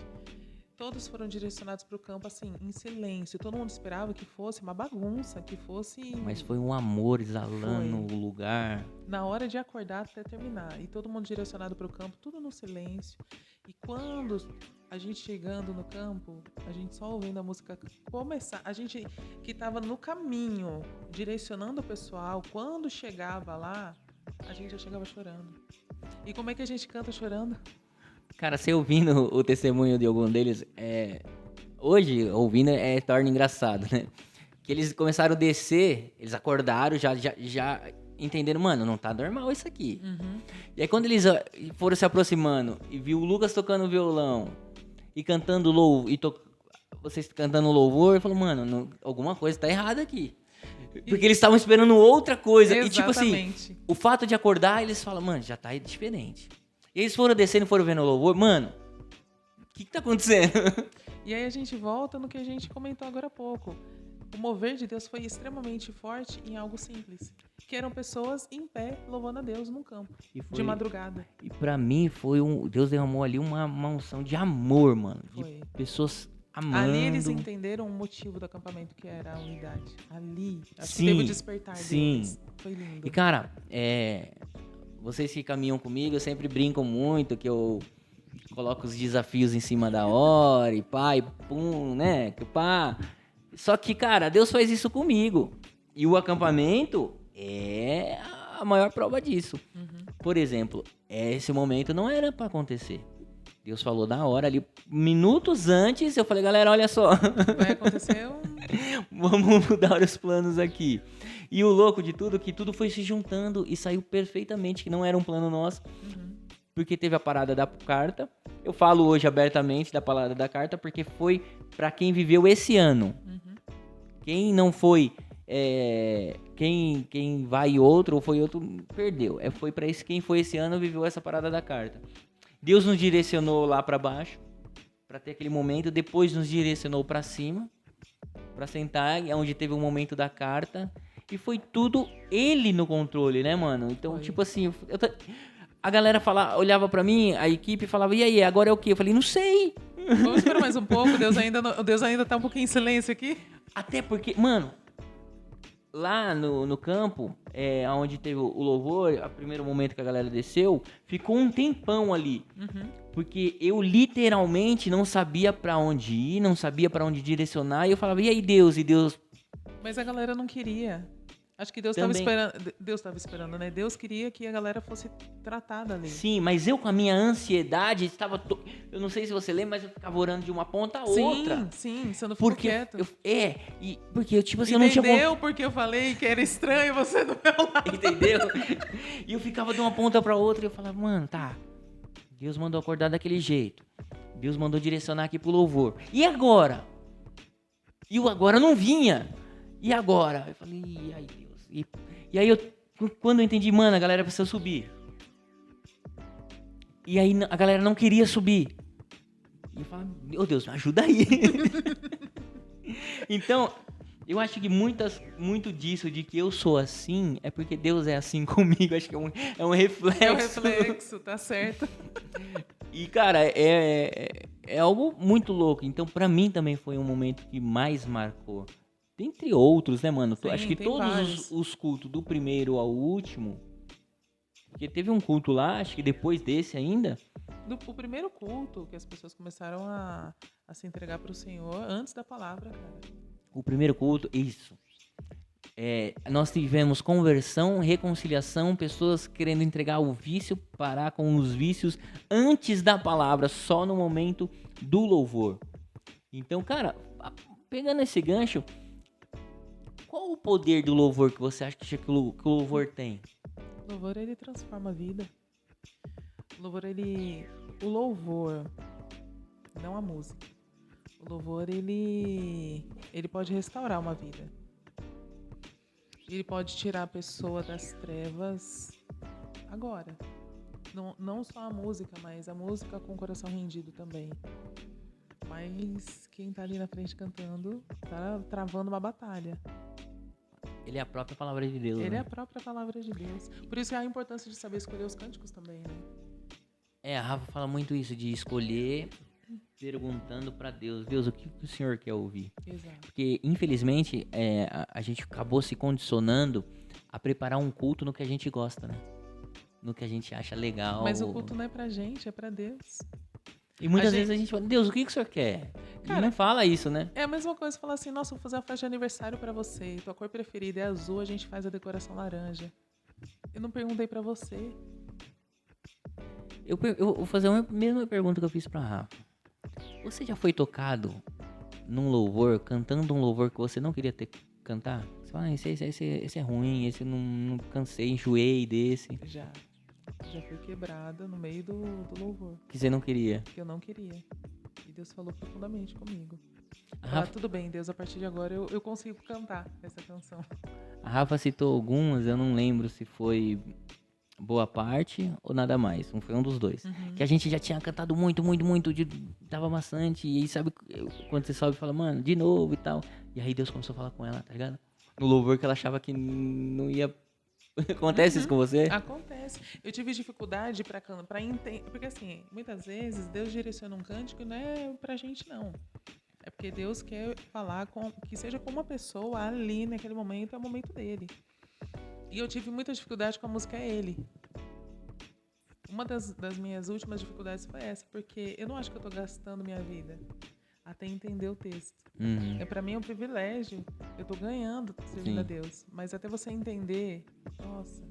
Todos foram direcionados para o campo, assim, em silêncio. Todo mundo esperava que fosse uma bagunça, que fosse... Mas foi um amor exalando Foi. o lugar. Na hora de acordar até terminar. E todo mundo direcionado para o campo, tudo no silêncio. E quando a gente chegando no campo, a gente só ouvindo a música começar. A gente que estava no caminho, direcionando o pessoal, quando chegava lá, a gente já chegava chorando. E como é que a gente canta chorando? Cara, você ouvindo o testemunho de algum deles, hoje, ouvindo, torna engraçado, né? Que eles começaram a descer, eles acordaram, já entenderam, mano, não tá normal isso aqui. E aí quando eles foram se aproximando e viu o Lucas tocando violão e cantando vocês cantando louvor, falou, mano, alguma coisa tá errada aqui. Porque eles estavam esperando outra coisa. Exatamente. E tipo assim, o fato de acordar, eles falam, mano, já tá diferente. E eles foram descendo e foram vendo o louvor, mano, o que tá acontecendo? E aí a gente volta no que a gente comentou agora há pouco. O mover de Deus foi extremamente forte em algo simples. Que eram pessoas em pé louvando a Deus num campo, de madrugada. E pra mim Deus derramou ali uma unção de amor, mano. De Foi. pessoas amando. Ali eles entenderam o motivo do acampamento, que era a unidade. Ali, acho que Sim, teve o despertar sim. deles. Foi lindo. E cara, vocês que caminham comigo, eu sempre brinco muito que eu coloco os desafios em cima da hora e pá, e pum, né? Que pá. Só que, cara, Deus faz isso comigo. E o acampamento é a maior prova disso. Por exemplo, esse momento não era pra acontecer. Deus falou na hora ali, minutos antes, eu falei, galera, olha só. Vai acontecer Vamos mudar os planos aqui. E o louco de tudo, que tudo foi se juntando e saiu perfeitamente, que não era um plano nosso. porque teve a parada da carta. Eu falo hoje abertamente da parada da carta porque foi pra quem viveu esse ano. Quem não foi, quem vai outro ou foi outro, perdeu. Foi pra esse, quem foi esse ano viveu essa parada da carta. Deus nos direcionou lá pra baixo, pra ter aquele momento. Depois nos direcionou pra cima, pra sentar, onde teve o momento da carta. E foi tudo ele no controle, né, mano? Então, Foi. tipo assim, a galera olhava pra mim, a equipe falava, e aí, agora é o quê? Eu falei, não sei. Vamos esperar mais um pouco, Deus ainda tá um pouquinho em silêncio aqui. Até porque, mano, lá no campo, onde teve o louvor, o primeiro momento que a galera desceu, ficou um tempão ali. Porque eu literalmente não sabia pra onde ir, não sabia pra onde direcionar, e eu falava, e aí, Deus? E Deus... Mas a galera não queria. Acho que Deus Também. estava esperando, né? Deus queria que a galera fosse tratada ali. Sim, mas eu com a minha ansiedade estava... Eu não sei se você lembra, mas eu ficava orando de uma ponta a outra. Sim, você não ficou Porque quieto. porque eu, tipo assim, eu não tinha... Entendeu porque eu falei que era estranho você do meu lado. Entendeu? E eu ficava de uma ponta pra outra e eu falava, mano, tá. Deus mandou acordar daquele jeito. Deus mandou direcionar aqui pro louvor. E agora? E o agora não vinha. E agora? Eu falei, e aí, Deus? E aí, quando eu entendi, mano, a galera precisa subir. E aí, a galera não queria subir. E eu falava, meu Deus, me ajuda aí. Então, eu acho que muito disso de que eu sou assim é porque Deus é assim comigo. Acho que é um reflexo. É o reflexo, tá certo. E, cara, é algo muito louco. Então, pra mim também foi um momento que mais marcou. Dentre outros, né, mano? Sim, acho que tem todos vários. os cultos, do primeiro ao último... Porque teve um culto lá, acho que depois desse ainda... O primeiro culto que as pessoas começaram a se entregar pro Senhor antes da palavra, cara. O primeiro culto, isso. Nós tivemos conversão, reconciliação, pessoas querendo entregar o vício, parar com os vícios antes da palavra, só no momento do louvor. Então, cara, pegando esse gancho, qual o poder do louvor que você acha que o louvor tem? O louvor, ele transforma a vida. O louvor, não a música. O louvor, ele pode restaurar uma vida. Ele pode tirar a pessoa das trevas agora. Não só a música, mas a música com o coração rendido também. Mas quem tá ali na frente cantando tá travando uma batalha. Ele é a própria palavra de Deus. Ele né? é a própria palavra de Deus. Por isso que há a importância de saber escolher os cânticos também, né? A Rafa fala muito isso, de escolher perguntando pra Deus. Deus, o que o Senhor quer ouvir? Exato. Porque, infelizmente, a gente acabou se condicionando a preparar um culto no que a gente gosta, né? No que a gente acha legal. Mas o culto não é pra gente, é pra Deus. E muitas vezes a gente fala, Deus, o que o Senhor quer? Cara, e não fala isso, né? É a mesma coisa falar assim, nossa, vou fazer uma festa de aniversário pra você. Tua cor preferida é azul, a gente faz a decoração laranja. Eu não perguntei pra você. Eu vou fazer a mesma pergunta que eu fiz pra Rafa. Você já foi tocado num louvor, cantando um louvor que você não queria cantar? Você fala, esse é ruim, esse não cansei, enjoei desse. Já fui quebrada no meio do louvor. Que você não queria. Que eu não queria. E Deus falou profundamente comigo. A Tudo bem, Deus, a partir de agora eu consigo cantar essa canção. Rafa citou algumas, eu não lembro se foi boa parte ou nada mais. Foi um dos dois. Que a gente já tinha cantado muito, tava bastante. E aí, sabe, quando você sobe e fala, mano, de novo e tal. E aí Deus começou a falar com ela, tá ligado? No louvor que ela achava que não ia... Acontece isso com você? Acontece. Eu tive dificuldade pra entender. Porque assim, muitas vezes Deus direciona um cântico e não é pra gente, não. É porque Deus quer falar que seja com uma pessoa ali naquele momento, é o momento dele. E eu tive muita dificuldade com a música É Ele. Uma das minhas últimas dificuldades foi essa, porque eu não acho que eu tô gastando minha vida até entender o texto. Pra mim é um privilégio. Eu tô ganhando servindo a Deus. Mas até você entender, nossa.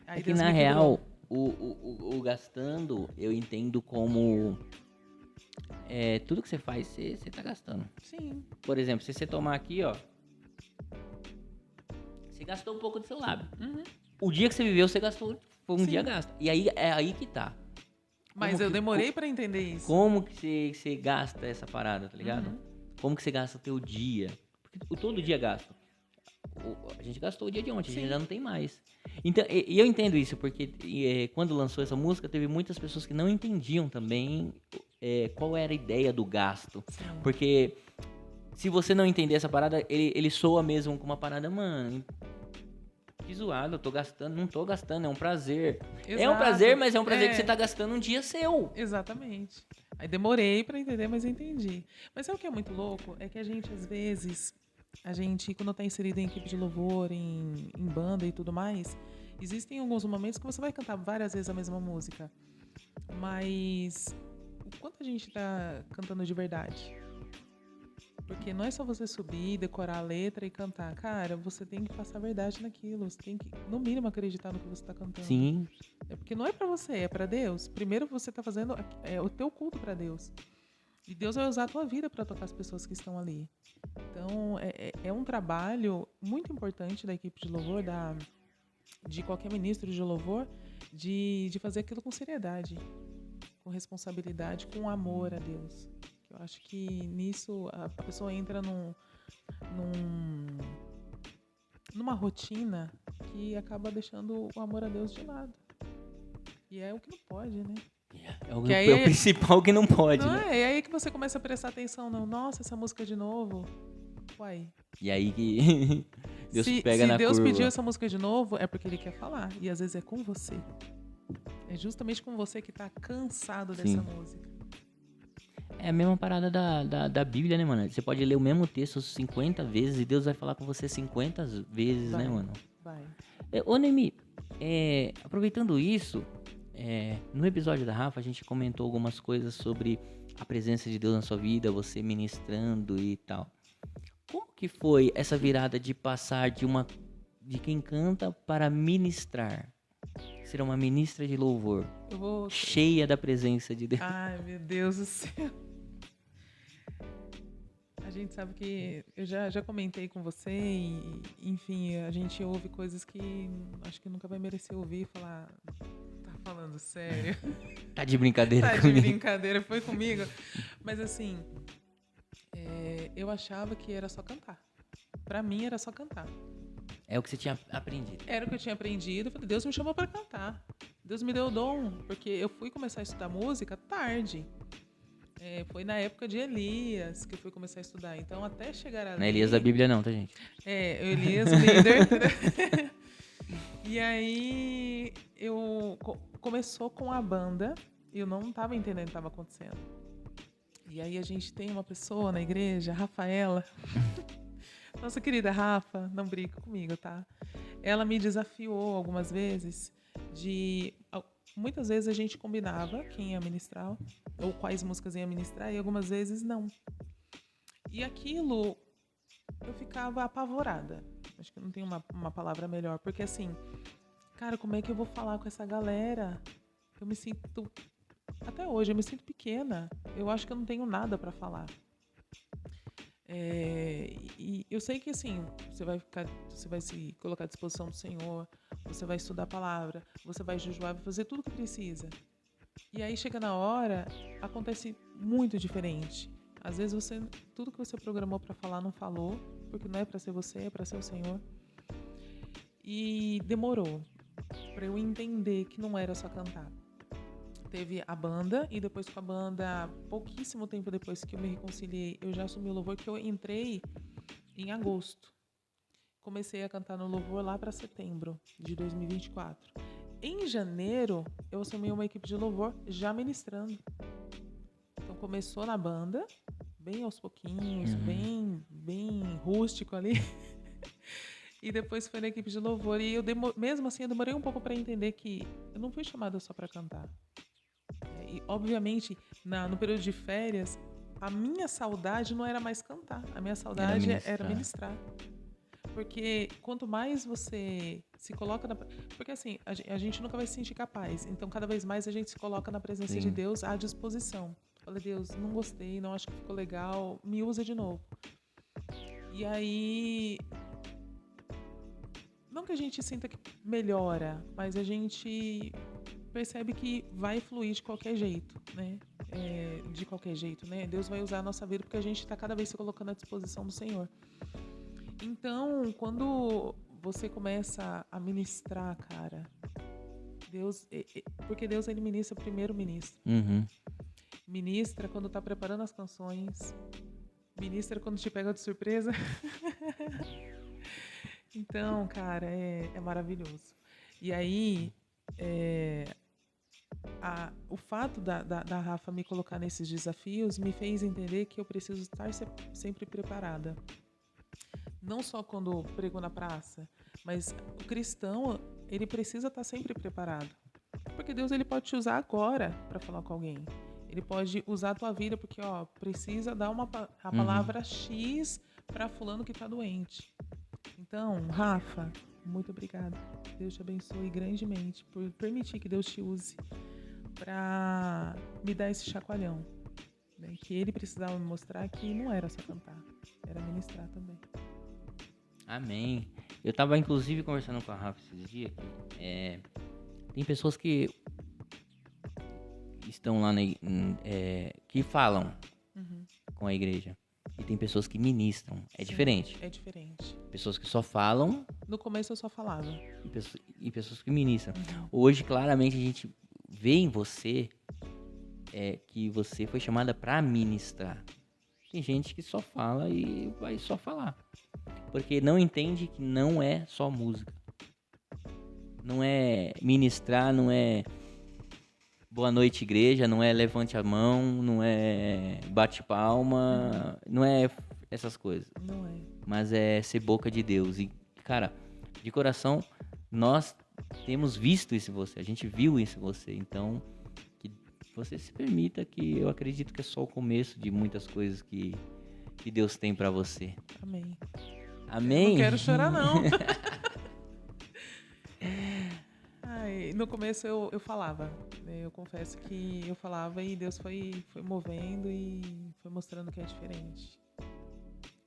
Aí que na real, o gastando, eu entendo como... tudo que você faz, você tá gastando. Sim. Por exemplo, se você tomar aqui, ó, você gastou um pouco do seu lábio. O dia que você viveu, você gastou, foi um dia gasto. E aí é aí que tá. Mas eu demorei pra entender isso. Como que você gasta essa parada, tá ligado? Uhum. Como que você gasta o teu dia? Porque todo dia gasta. A gente gastou o dia de ontem, a gente Sim. já não tem mais. Então, e eu entendo isso, porque quando lançou essa música, teve muitas pessoas que não entendiam também qual era a ideia do gasto. Sim. Porque se você não entender essa parada, ele soa mesmo com uma parada, mano, que zoado, eu tô gastando, não tô gastando, é um prazer. É um prazer, Exato. mas é um prazer que você tá gastando um dia seu. Exatamente. Aí demorei pra entender, mas eu entendi. Mas sabe o que é muito louco? É que a gente, às vezes, quando tá inserido em equipe de louvor, em banda e tudo mais, existem alguns momentos que você vai cantar várias vezes a mesma música. Mas o quanto a gente tá cantando de verdade? Porque não é só você subir, decorar a letra e cantar. Cara, você tem que passar a verdade naquilo. Você tem que, no mínimo, acreditar no que você tá cantando. Sim. É porque não é pra você, é pra Deus. Primeiro você tá fazendo o teu culto pra Deus. E Deus vai usar a tua vida pra tocar as pessoas que estão ali. Então, é um trabalho muito importante da equipe de louvor, de qualquer ministro de louvor, de fazer aquilo com seriedade, com responsabilidade, com amor a Deus. Eu acho que nisso a pessoa entra numa rotina que acaba deixando o amor a Deus de lado. E é o que não pode, né? É o principal que não pode, não né? É aí que você começa a prestar atenção. Não, nossa, essa música de novo. Uai. E aí que Deus pega na Deus curva. pediu essa música de novo, é porque Ele quer falar. E às vezes é com você. É justamente com você que tá cansado dessa música. É a mesma parada da Bíblia, né, mano? Você pode ler o mesmo texto 50 vezes e Deus vai falar com você 50 vezes, né, mano? Vai. Ô, Nemi, aproveitando isso, no episódio da Rafa a gente comentou algumas coisas sobre a presença de Deus na sua vida, você ministrando e tal. Como que foi essa virada de passar de quem canta para ministrar? Ser uma ministra de louvor, cheia da presença de Deus. Ai, meu Deus do céu. A gente sabe que eu já comentei com você e, enfim, a gente ouve coisas que acho que nunca vai merecer ouvir e falar, tá falando sério? Tá de brincadeira Tá comigo. de brincadeira, foi comigo. Mas assim, eu achava que era só cantar. Pra mim era só cantar. É o que você tinha aprendido. Era o que eu tinha aprendido. Eu falei, Deus me chamou pra cantar. Deus me deu o dom, porque eu fui começar a estudar música tarde. Foi na época de Elias que eu fui começar a estudar. Então, até chegar ali... Não é Elias da Bíblia não, tá, gente? Elias, o líder. E aí, começou com a banda e eu não estava entendendo o que estava acontecendo. E aí, a gente tem uma pessoa na igreja, Rafaela. Nossa querida Rafa, não brinca comigo, tá? Ela me desafiou algumas vezes muitas vezes a gente combinava quem ia ministrar ou quais músicas ia ministrar e algumas vezes não. E aquilo eu ficava apavorada. Acho que não tem uma palavra melhor, porque assim, cara, como é que eu vou falar com essa galera? Eu me sinto até hoje eu me sinto pequena. Eu acho que eu não tenho nada para falar. E eu sei que assim, você vai se colocar à disposição do Senhor, você vai estudar a palavra, você vai jejuar, vai fazer tudo o que precisa. E aí chega na hora, acontece muito diferente. Às vezes tudo que você programou para falar não falou, porque não é para ser você, é para ser o Senhor. E demorou para eu entender que não era só cantar. Teve a banda, e depois com a banda, pouquíssimo tempo depois que eu me reconciliei, eu já assumi o louvor, que eu entrei em agosto. Comecei a cantar no louvor lá para setembro de 2024. Em janeiro, eu assumi uma equipe de louvor já ministrando. Então começou na banda, bem aos pouquinhos, bem rústico ali. E depois foi na equipe de louvor. E mesmo assim, eu demorei um pouco para entender que eu não fui chamada só para cantar. E, obviamente, no período de férias, a minha saudade não era mais cantar. A minha saudade era ministrar. Porque quanto mais você se coloca Porque assim, a gente nunca vai se sentir capaz. Então, cada vez mais a gente se coloca na presença de Deus à disposição. Fala, Deus, não gostei, não acho que ficou legal, me usa de novo. E aí... Não que a gente sinta que melhora, mas a gente percebe que vai fluir de qualquer jeito, né? De qualquer jeito, né? Deus vai usar a nossa vida porque a gente está cada vez se colocando à disposição do Senhor. Então, quando você começa a ministrar, cara, Deus, porque Deus ele ministra primeiro ministra. Uhum. Ministra quando tá preparando as canções. Ministra quando te pega de surpresa. Então, cara, é maravilhoso. E aí, o fato da Rafa me colocar nesses desafios me fez entender que eu preciso estar sempre preparada. Não só quando prego na praça, mas o cristão, ele precisa estar sempre preparado. Porque Deus ele pode te usar agora para falar com alguém. Ele pode usar a tua vida porque, precisa dar a palavra X para fulano que tá doente. Então, Rafa, muito obrigada. Deus te abençoe grandemente por permitir que Deus te use para me dar esse chacoalhão. Né? Que ele precisava me mostrar que não era só cantar, era ministrar também. Amém. Eu tava, inclusive, conversando com a Rafa esses dias que tem pessoas que estão lá que falam com a igreja. E tem pessoas que ministram. É Sim, diferente. É diferente. Pessoas que só falam No começo eu só falava. e pessoas que ministram. Hoje, claramente, a gente vê em você que você foi chamada para ministrar. Tem gente que só fala e vai só falar. Porque não entende que não é só música. Não é ministrar, não é boa noite igreja, não é levante a mão, não é bate palma, não é essas coisas. Não é. Mas é ser boca de Deus. E, cara, de coração, nós temos visto isso em você, a gente viu isso em você. Então, que você se permita, que eu acredito que é só o começo de muitas coisas que Deus tem pra você. Amém. Amém? Eu não quero chorar, não. Ai, no começo eu falava, né? Eu confesso que eu falava e Deus foi movendo e foi mostrando que é diferente.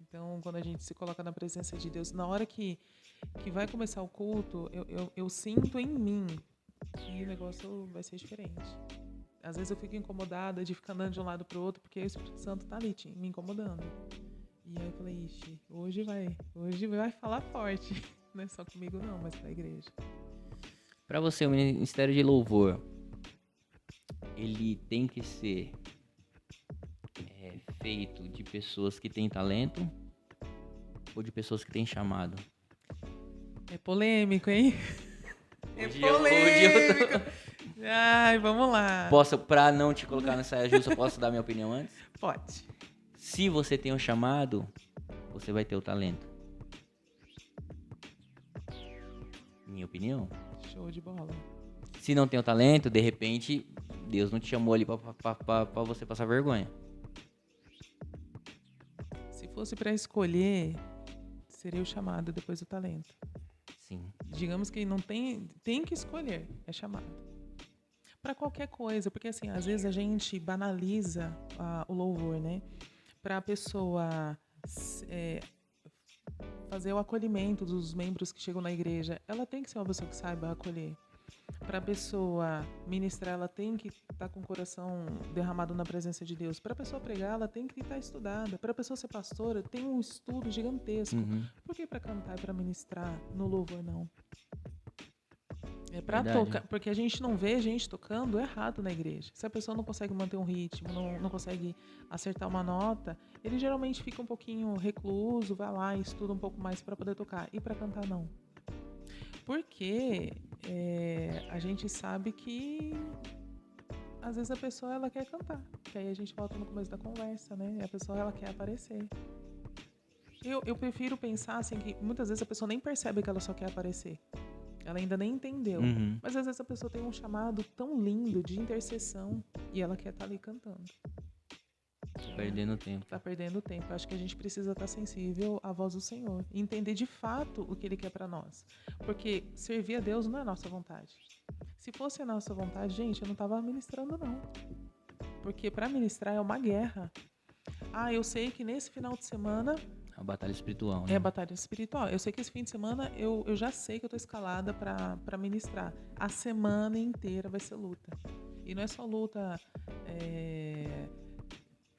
Então, quando a gente se coloca na presença de Deus, na hora que vai começar o culto, eu sinto em mim que o negócio vai ser diferente. Às vezes eu fico incomodada de ficar andando de um lado pro outro, porque o Espírito Santo tá ali me incomodando. E aí eu falei, ixi, hoje vai falar forte. Não é só comigo não, mas pra igreja. Pra você, o ministério de louvor, ele tem que ser feito de pessoas que têm talento ou de pessoas que têm chamado? É polêmico, hein? Hoje eu Ai, vamos lá. Pra não te colocar nessa saia justa, posso dar minha opinião antes? Pode. Se você tem um chamado, você vai ter o talento. Minha opinião. Show de bola. Se não tem o talento, de repente, Deus não te chamou ali pra você passar vergonha. Se fosse pra escolher, seria o chamado depois do talento. Sim. Digamos que não tem que escolher, é chamado. Pra qualquer coisa, porque assim, às vezes a gente banaliza o louvor, né? Pra pessoa fazer o acolhimento dos membros que chegam na igreja, ela tem que ser uma pessoa que saiba acolher. Para a pessoa ministrar, ela tem que estar com o coração derramado na presença de Deus. Para a pessoa pregar, ela tem que estar estudada. Para a pessoa ser pastora, tem um estudo gigantesco. Por que para cantar e para ministrar no louvor não? É para tocar, porque a gente não vê gente tocando errado na igreja. Se a pessoa não consegue manter um ritmo, não consegue acertar uma nota, ele geralmente fica um pouquinho recluso, vai lá e estuda um pouco mais para poder tocar. E para cantar não. Porque a gente sabe que às vezes a pessoa ela quer cantar. Que aí a gente volta no começo da conversa, né? E a pessoa ela quer aparecer. Eu prefiro pensar assim que muitas vezes a pessoa nem percebe que ela só quer aparecer. Ela ainda nem entendeu. Mas às vezes a pessoa tem um chamado tão lindo de intercessão e ela quer estar ali cantando. Tá perdendo tempo. Tá perdendo tempo. Eu acho que a gente precisa estar sensível à voz do Senhor e entender de fato o que Ele quer para nós. Porque servir a Deus não é nossa vontade. Se fosse a nossa vontade, gente, eu não tava ministrando não. Porque para ministrar é uma guerra. Eu sei que nesse final de semana A batalha espiritual, né? É a batalha espiritual. Eu sei que esse fim de semana eu já sei que eu tô escalada pra ministrar. A semana inteira vai ser luta. E não é só luta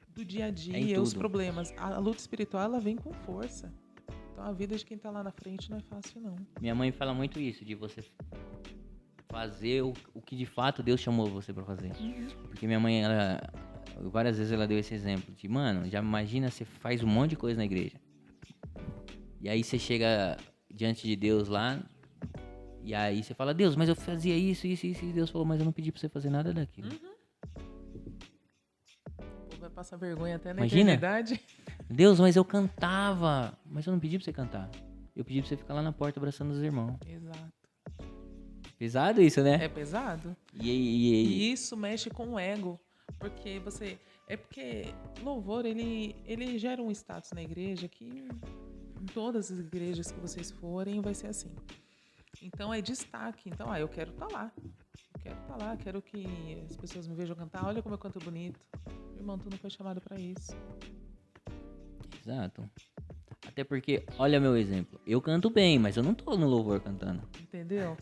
do dia a É em dia, os tudo. problemas. A luta espiritual, ela vem com força. Então a vida de quem tá lá na frente não é fácil, não. Minha mãe fala muito isso, de você fazer o que de fato Deus chamou você pra fazer. Porque minha mãe, várias vezes ela deu esse exemplo de, mano, já imagina você faz um monte de coisa na igreja. E aí você chega diante de Deus lá, e aí você fala, Deus, mas eu fazia isso, isso, isso, e Deus falou, mas eu não pedi pra você fazer nada daquilo. Pô, vai passar vergonha até na Imagina? eternidade. Deus, mas eu cantava, mas eu não pedi pra você cantar. Eu pedi pra você ficar lá na porta abraçando os irmãos. Exato. Pesado isso, né? É pesado. E E isso mexe com o ego. Porque você. É porque louvor, ele gera um status na igreja que em todas as igrejas que vocês forem vai ser assim. Então é destaque. Então, eu quero estar lá. Eu quero estar lá, quero que as pessoas me vejam cantar. Olha como eu canto bonito. Irmão, tu não foi chamado pra isso. Exato. Até porque, olha meu exemplo. Eu canto bem, mas eu não tô no louvor cantando. Entendeu?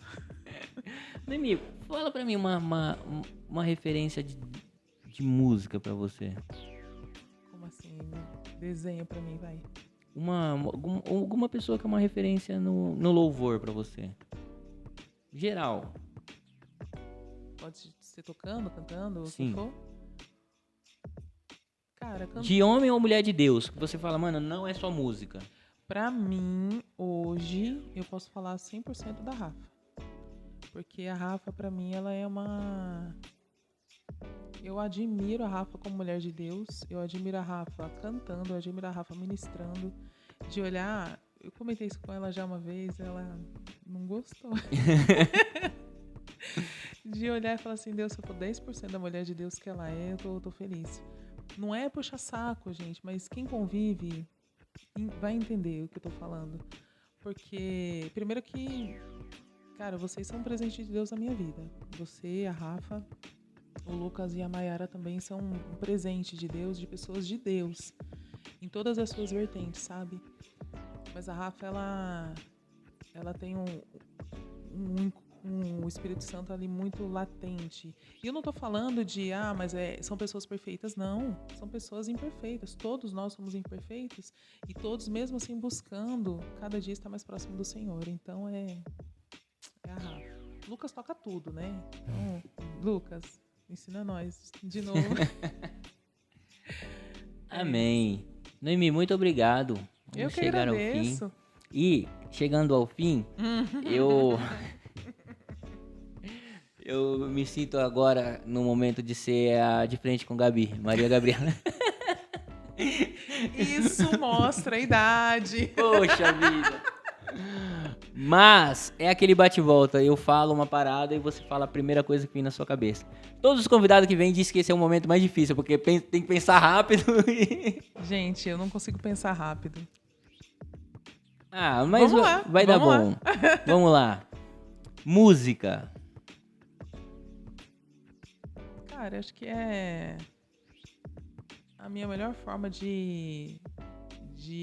Noemi, fala pra mim uma referência de música pra você. Como assim? Desenha pra mim, vai. Alguma pessoa que é uma referência no louvor pra você. Geral. Pode ser tocando, cantando, o que Sim. for. Cara, De homem ou mulher de Deus. Que você fala, mano, não é só música. pra mim, hoje, eu posso falar 100% da Rafa. Porque a Rafa, pra mim, ela é uma... Eu admiro a Rafa como mulher de Deus. Eu admiro a Rafa cantando, eu admiro a Rafa ministrando. De olhar... Eu comentei isso com ela já uma vez, ela não gostou. De olhar e falar assim, Deus, se eu for 10% da mulher de Deus que ela é, eu tô feliz. Não é puxar saco, gente, mas quem convive vai entender o que eu tô falando. Porque, primeiro que, cara, vocês são um presente de Deus na minha vida. Você, a Rafa, o Lucas e a Mayara também são um presente de Deus, de pessoas de Deus. Em todas as suas vertentes, sabe? Mas a Rafa, ela tem um Espírito Santo ali muito latente. E eu não tô falando de, mas são pessoas perfeitas. Não, são pessoas imperfeitas. Todos nós somos imperfeitos e todos, mesmo assim, buscando cada dia estar mais próximo do Senhor. Então, é a Rafa. Lucas toca tudo, né? Então, Lucas, ensina nós de novo. Amém. Noemi, muito obrigado. Eu Vamos que chegar ao fim. agradeço. E, chegando ao fim, eu me sinto agora no momento de ser de frente com Gabi, Maria Gabriela. Isso mostra a idade. Poxa vida. Mas é aquele bate-volta. Eu falo uma parada e você fala a primeira coisa que vem na sua cabeça. Todos os convidados que vêm dizem que esse é o momento mais difícil, porque tem que pensar rápido. Gente, eu não consigo pensar rápido. Mas Vamos lá, vai dar vamos lá. bom. Vamos lá. Música. Cara, acho que é a minha melhor forma de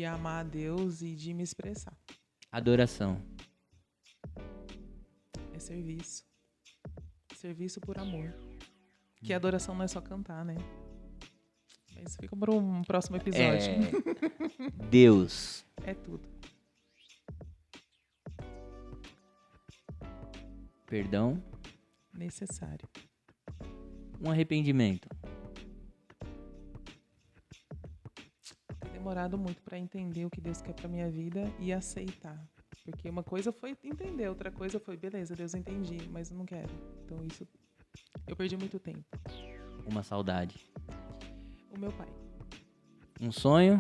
amar a Deus e de me expressar. Adoração. É serviço. Serviço por amor. Que adoração não é só cantar, né? Mas fica para um próximo episódio. Deus. É tudo. Perdão. Necessário. Um arrependimento. Tem demorado muito para entender o que Deus quer para minha vida e aceitar. Porque uma coisa foi entender, outra coisa foi, beleza, Deus, eu entendi, mas eu não quero. Então isso, eu perdi muito tempo. Uma saudade. O meu pai. Um sonho.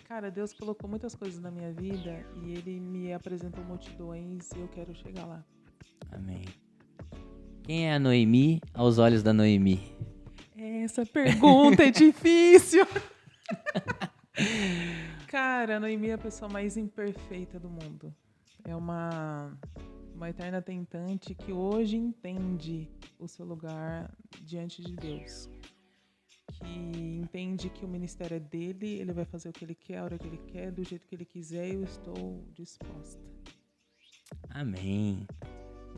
Cara, Deus colocou muitas coisas na minha vida e Ele me apresentou multidões e eu quero chegar lá. Amém. Quem é a Noemi aos olhos da Noemi? Essa pergunta é difícil. Cara, a Noemi é a pessoa mais imperfeita do mundo. É uma eterna tentante que hoje entende o seu lugar diante de Deus. que entende que o ministério é dele, ele vai fazer o que ele quer, a hora que ele quer, do jeito que ele quiser, eu estou disposta. Amém.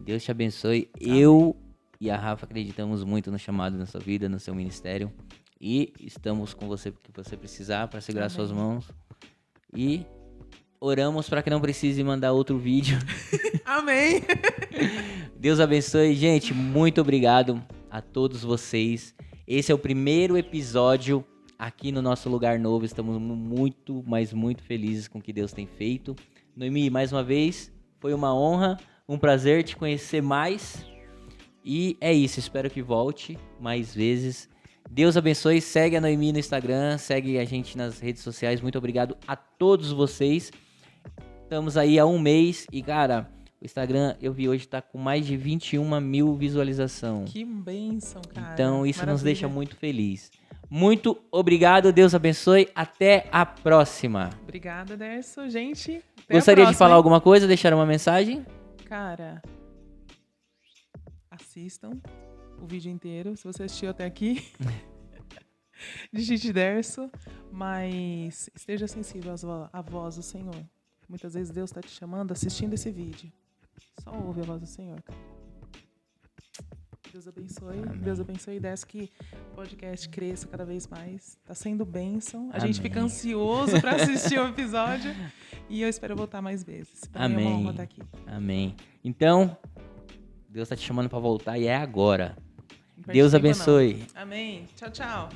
Deus te abençoe. Amém. Eu e a Rafa acreditamos muito no chamado na sua vida, no seu ministério. E estamos com você porque você precisar para segurar Amém. suas mãos. E oramos para que não precise mandar outro vídeo. Amém! Deus abençoe. Gente, muito obrigado a todos vocês. Esse é o primeiro episódio aqui no nosso lugar novo. Estamos muito, mas muito felizes com o que Deus tem feito. Noemi, mais uma vez, foi uma honra, um prazer te conhecer mais. E é isso, espero que volte mais vezes. Deus abençoe, segue a Noemi no Instagram, segue a gente nas redes sociais. Muito obrigado a todos vocês. Estamos aí há um mês e, cara, o Instagram, eu vi hoje, tá com mais de 21 mil visualizações. Que bênção, cara. Então, isso Maravilha. nos deixa muito feliz. Muito obrigado, Deus abençoe. Até a próxima. Obrigada, Derso. Gente, até Gostaria a de próxima, falar hein? alguma coisa, deixar uma mensagem? Cara, assistam o vídeo inteiro, se você assistiu até aqui. Digite Derso, mas esteja sensível à voz do Senhor. Muitas vezes Deus está te chamando assistindo esse vídeo. Só ouve a voz do Senhor, cara. Deus abençoe. Amém. Deus abençoe. Desce que o podcast cresça cada vez mais. Tá sendo bênção. A Amém. gente fica ansioso para assistir o episódio. E eu espero voltar mais vezes. Pra mim é uma Amém. honra estar aqui. Amém. Então, Deus tá te chamando para voltar e é agora. Não perde Deus tempo, não. abençoe. Amém. Tchau, tchau.